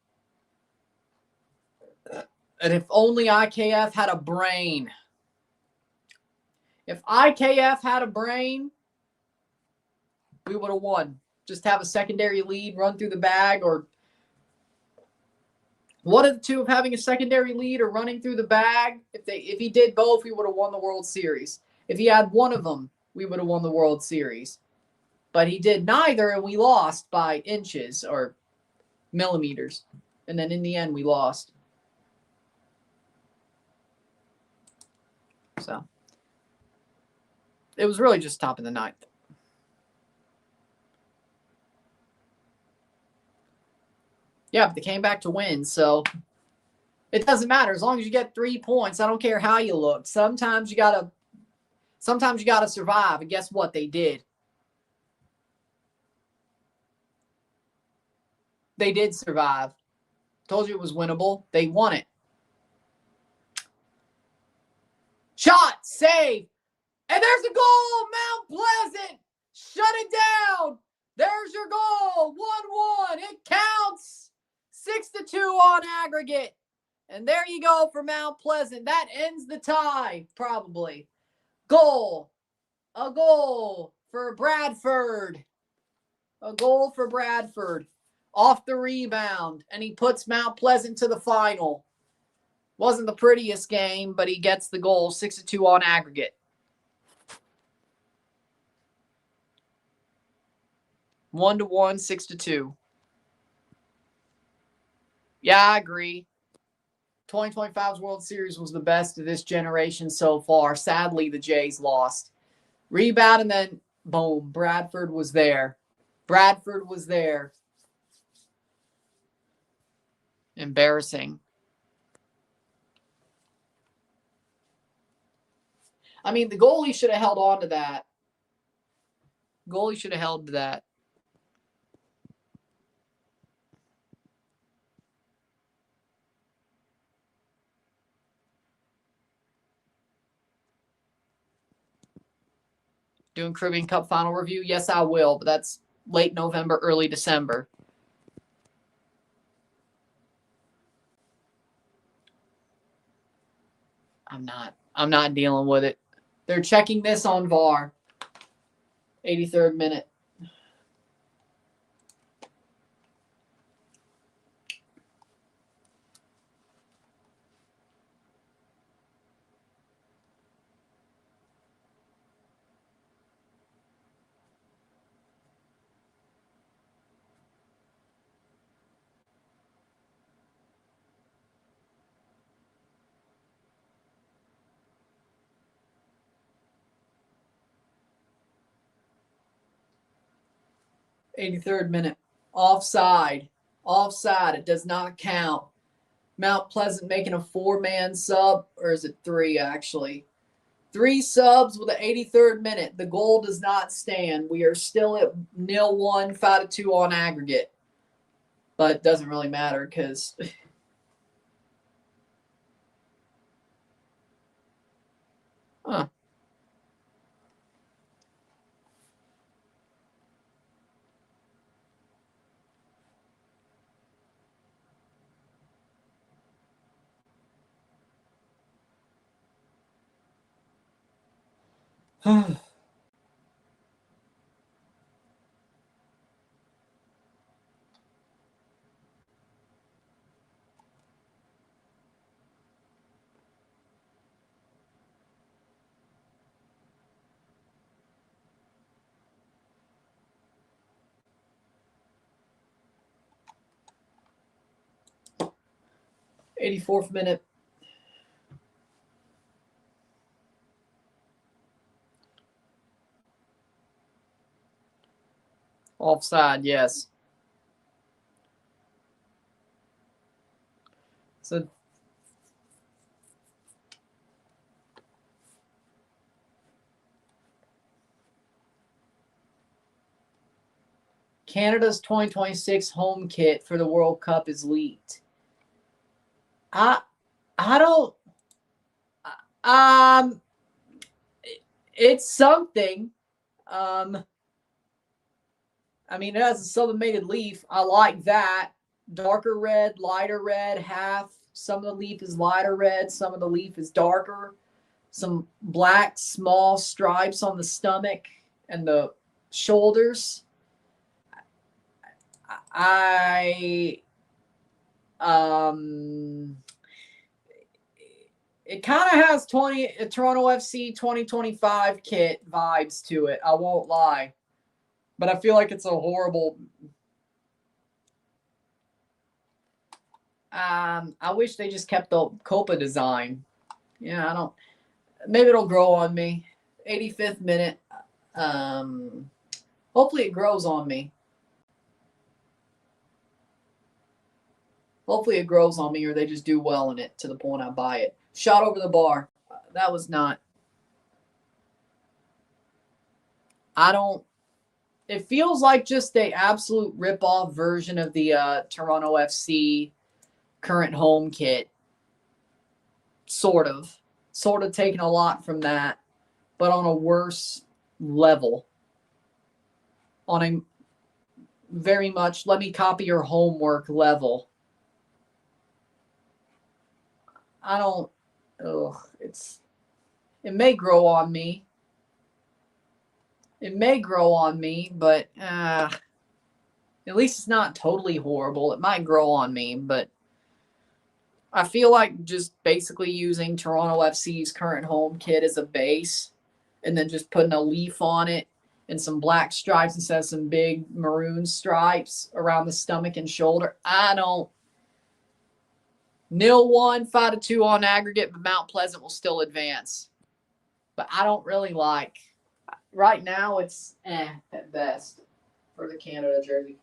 And if only IKF had a brain. If IKF had a brain, we would have won. Just have a secondary lead, run through the bag, or one of the two of having a secondary lead or running through the bag. If he did both, we would have won the World Series. If he had one of them, we would have won the World Series. But he did neither, and we lost by inches or millimeters. And then in the end, we lost. So it was really just top of the ninth. Yeah, but they came back to win, so it doesn't matter. As long as you get 3 points, I don't care how you look. Sometimes you gotta survive, and guess what? They did. They did survive. Told you it was winnable. They won it. Shot, save, and there's a goal. Mount Pleasant, shut it down. There's your goal. 1-1. It counts. 6-2 on aggregate. And there you go for Mount Pleasant. That ends the tie, probably. Goal. A goal for Bradford. A goal for Bradford. Off the rebound. And he puts Mount Pleasant to the final. Wasn't the prettiest game, but he gets the goal. 6-2 on aggregate. 1-1, 6-2. Yeah, I agree. 2025's World Series was the best of this generation so far. Sadly, the Jays lost. Rebound, and then, boom, Bradford was there. Bradford was there. Embarrassing. I mean, the goalie should have held on to that. Goalie should have held to that. Doing Caribbean Cup final review? Yes, I will, but that's late November, early December. I'm not dealing with it. They're checking this on VAR. 83rd minute. '83rd minute. Offside. Offside. It does not count. Mount Pleasant making a 4-man sub, or is it 3 actually? 3 subs with the 83rd minute. The goal does not stand. We are still at 0-1, 5-2 on aggregate. But it doesn't really matter because huh. 84th minute. Offside, yes. So Canada's 2026 home kit for the World Cup is leaked. I don't it's something. I mean, it has a sublimated leaf. I like that. Darker red, lighter red, half. Some of the leaf is lighter red, some of the leaf is darker. Some black small stripes on the stomach and the shoulders. It kind of has Toronto FC 2025 kit vibes to it. I won't lie. But I feel like it's a horrible. I wish they just kept the Copa design. Yeah, I don't. Maybe it'll grow on me. 85th minute. Hopefully it grows on me. Hopefully it grows on me, or they just do well in it to the point I buy it. Shot over the bar. That was not. I don't. It feels like just a absolute rip-off version of the Toronto FC current home kit. Sort of taking a lot from that, but on a worse level. On a very much let me copy your homework level. I don't. It may grow on me. It may grow on me, but at least it's not totally horrible. It might grow on me, but I feel like just basically using Toronto FC's current home kit as a base and then just putting a leaf on it and some black stripes instead of some big maroon stripes around the stomach and shoulder. I don't. 0-1, 5-2 on aggregate, but Mount Pleasant will still advance. But I don't really like. Right now, it's at best for the Canada jersey.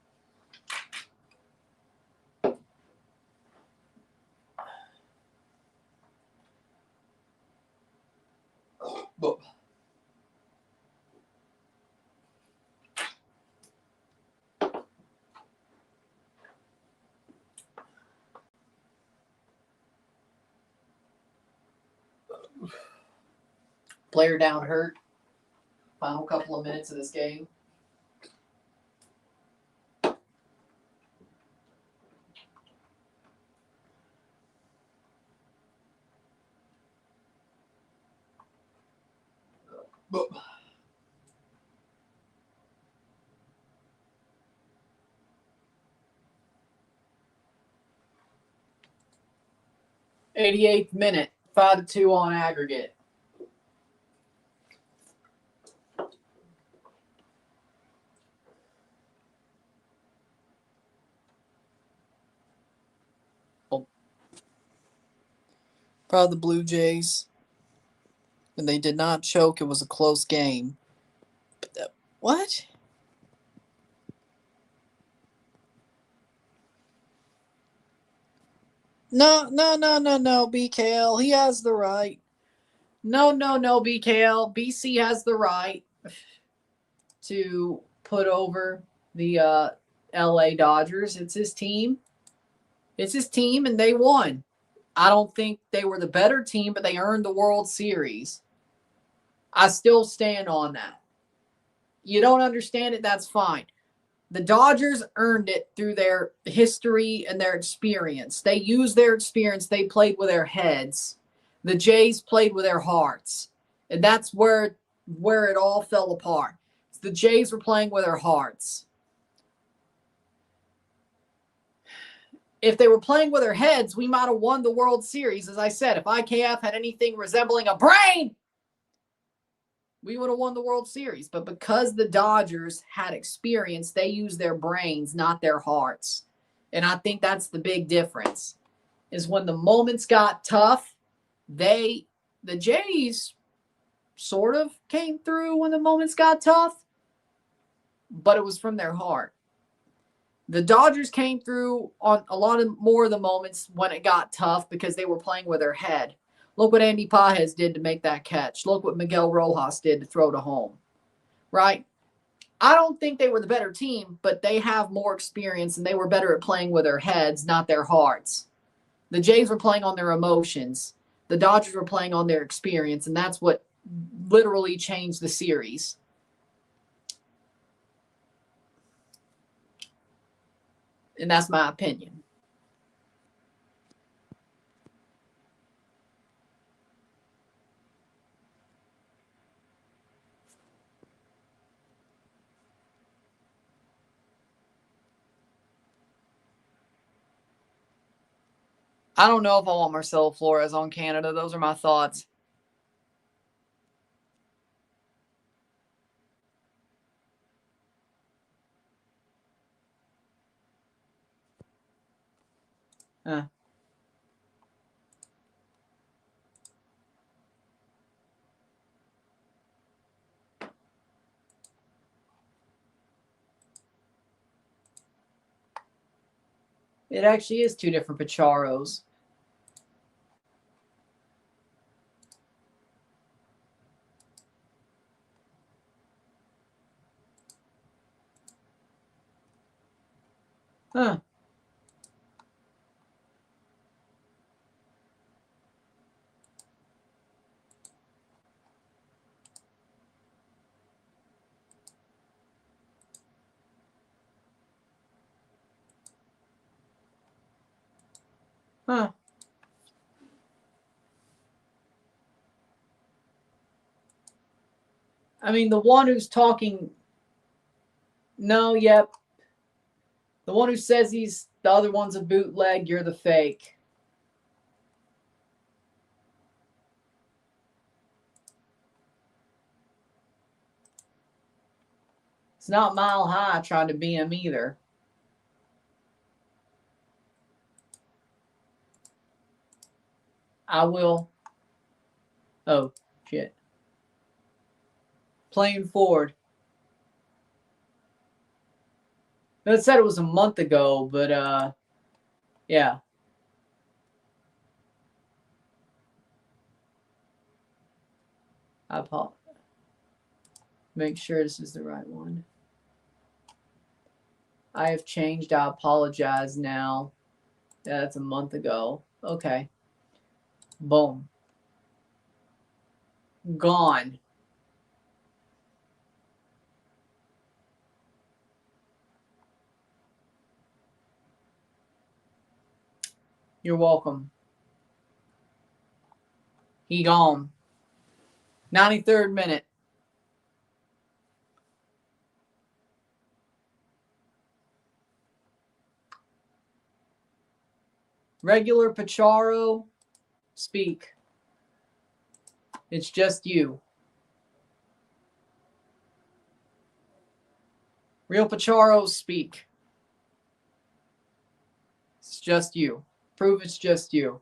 But player down hurt. Final couple of minutes of this game. But 88th minute, 5-2 on aggregate. Probably the Blue Jays. And they did not choke. It was a close game. What? No, BKL. He has the right. No, BKL. BC has the right to put over the LA Dodgers. It's his team. It's his team, and they won. I don't think they were the better team, but they earned the World Series. I still stand on that. You don't understand it, that's fine. The Dodgers earned it through their history and their experience. They used their experience. They played with their heads. The Jays played with their hearts. And that's where it all fell apart. The Jays were playing with their hearts. If they were playing with their heads, we might have won the World Series. As I said, if IKF had anything resembling a brain, we would have won the World Series. But because the Dodgers had experience, they used their brains, not their hearts. And I think that's the big difference. is when the moments got tough, the Jays sort of came through when the moments got tough, but it was from their heart. The Dodgers came through on a lot of more of the moments when it got tough because they were playing with their head. Look what Andy Pages did to make that catch. Look what Miguel Rojas did to throw to home. Right? I don't think they were the better team, but they have more experience and they were better at playing with their heads, not their hearts. The Jays were playing on their emotions. The Dodgers were playing on their experience, and that's what literally changed the series. And that's my opinion. I don't know if I want Marcelo Flores on Canada. Those are my thoughts. It actually is two different Pacharos. Huh. Huh. I mean, the one who's talking. No, yep. The one who says the other one's a bootleg, you're the fake. It's not Mile High trying to be him either. I will. Oh, shit. Playing Ford. It said it was a month ago, but yeah. I apologize. Make sure this is the right one. I have changed. I apologize now. Yeah, that's a month ago. Okay. Boom. Gone. You're welcome. He gone. 93rd minute. Regular Pacharo, speak. It's just you. Real Pacharos, speak. It's just you. Prove it's just you.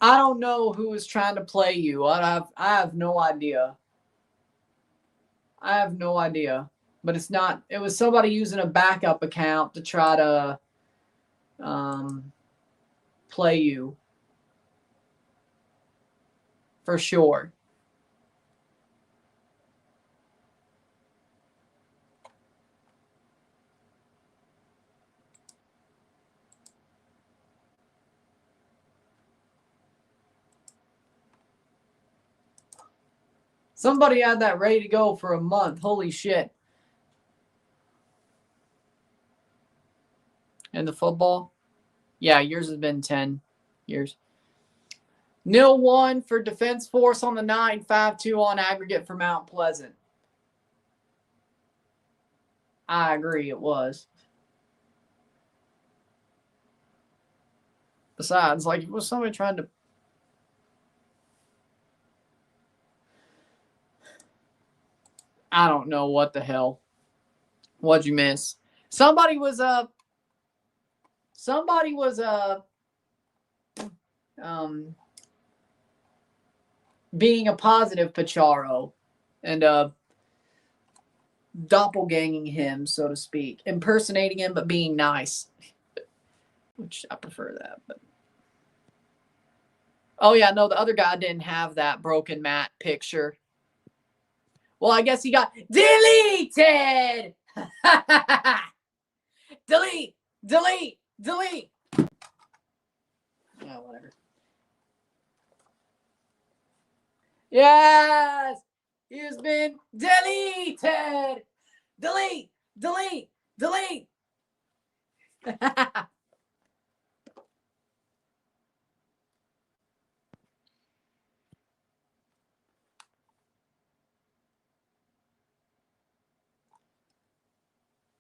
I don't know who is trying to play you. I have no idea. I have no idea. But it's not. It was somebody using a backup account to try to play you. For sure. Somebody had that ready to go for a month. Holy shit. And the football? Yeah, yours has been 10 years. 0-1 for Defense Force on the 9, 5-2 on aggregate for Mount Pleasant. I agree, it was. Besides, like, was somebody trying to... I don't know what the hell. What'd you miss? Somebody was being a positive Pacharo and doppelganging him, so to speak, impersonating him but being nice, which I prefer that. But oh yeah, no, the other guy didn't have that broken Matt picture. Well, I guess he got deleted. delete. Oh, whatever. Yes, he has been deleted. Delete.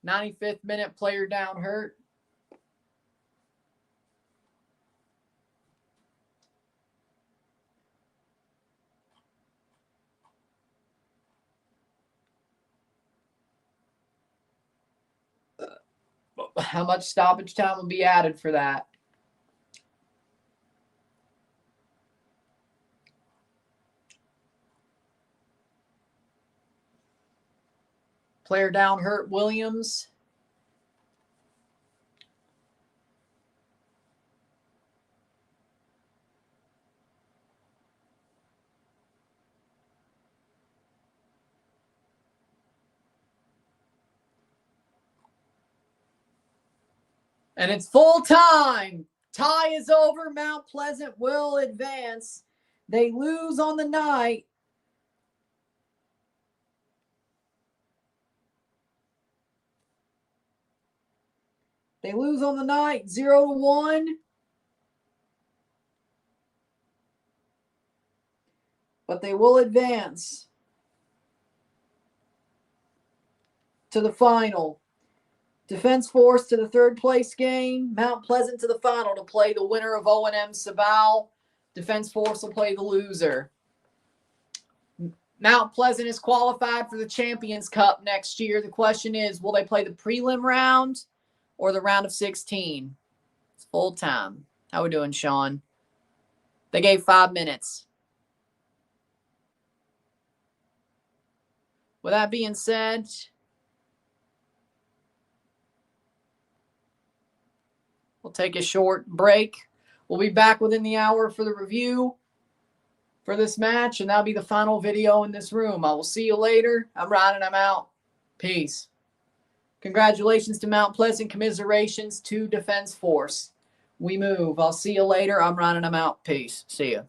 95th minute, player down hurt. How much stoppage time will be added for that? Player down hurt, Williams. And it's full time. Tie is over. Mount Pleasant will advance. They lose on the night. They lose on the night 0-1. But they will advance to the final. Defense Force to the third place game. Mount Pleasant to the final to play the winner of O&M Sabal. Defense Force will play the loser. Mount Pleasant is qualified for the Champions Cup next year. The question is, will they play the prelim round or the round of 16? It's full time. How we doing, Sean? They gave 5 minutes. With that being said, we'll take a short break. We'll be back within the hour for the review for this match, and that'll be the final video in this room. I will see you later. I'm Ryan, and I'm out. Peace. Congratulations to Mount Pleasant. Commiserations to Defense Force. We move. I'll see you later. I'm Ryan, and I'm out. Peace. See ya.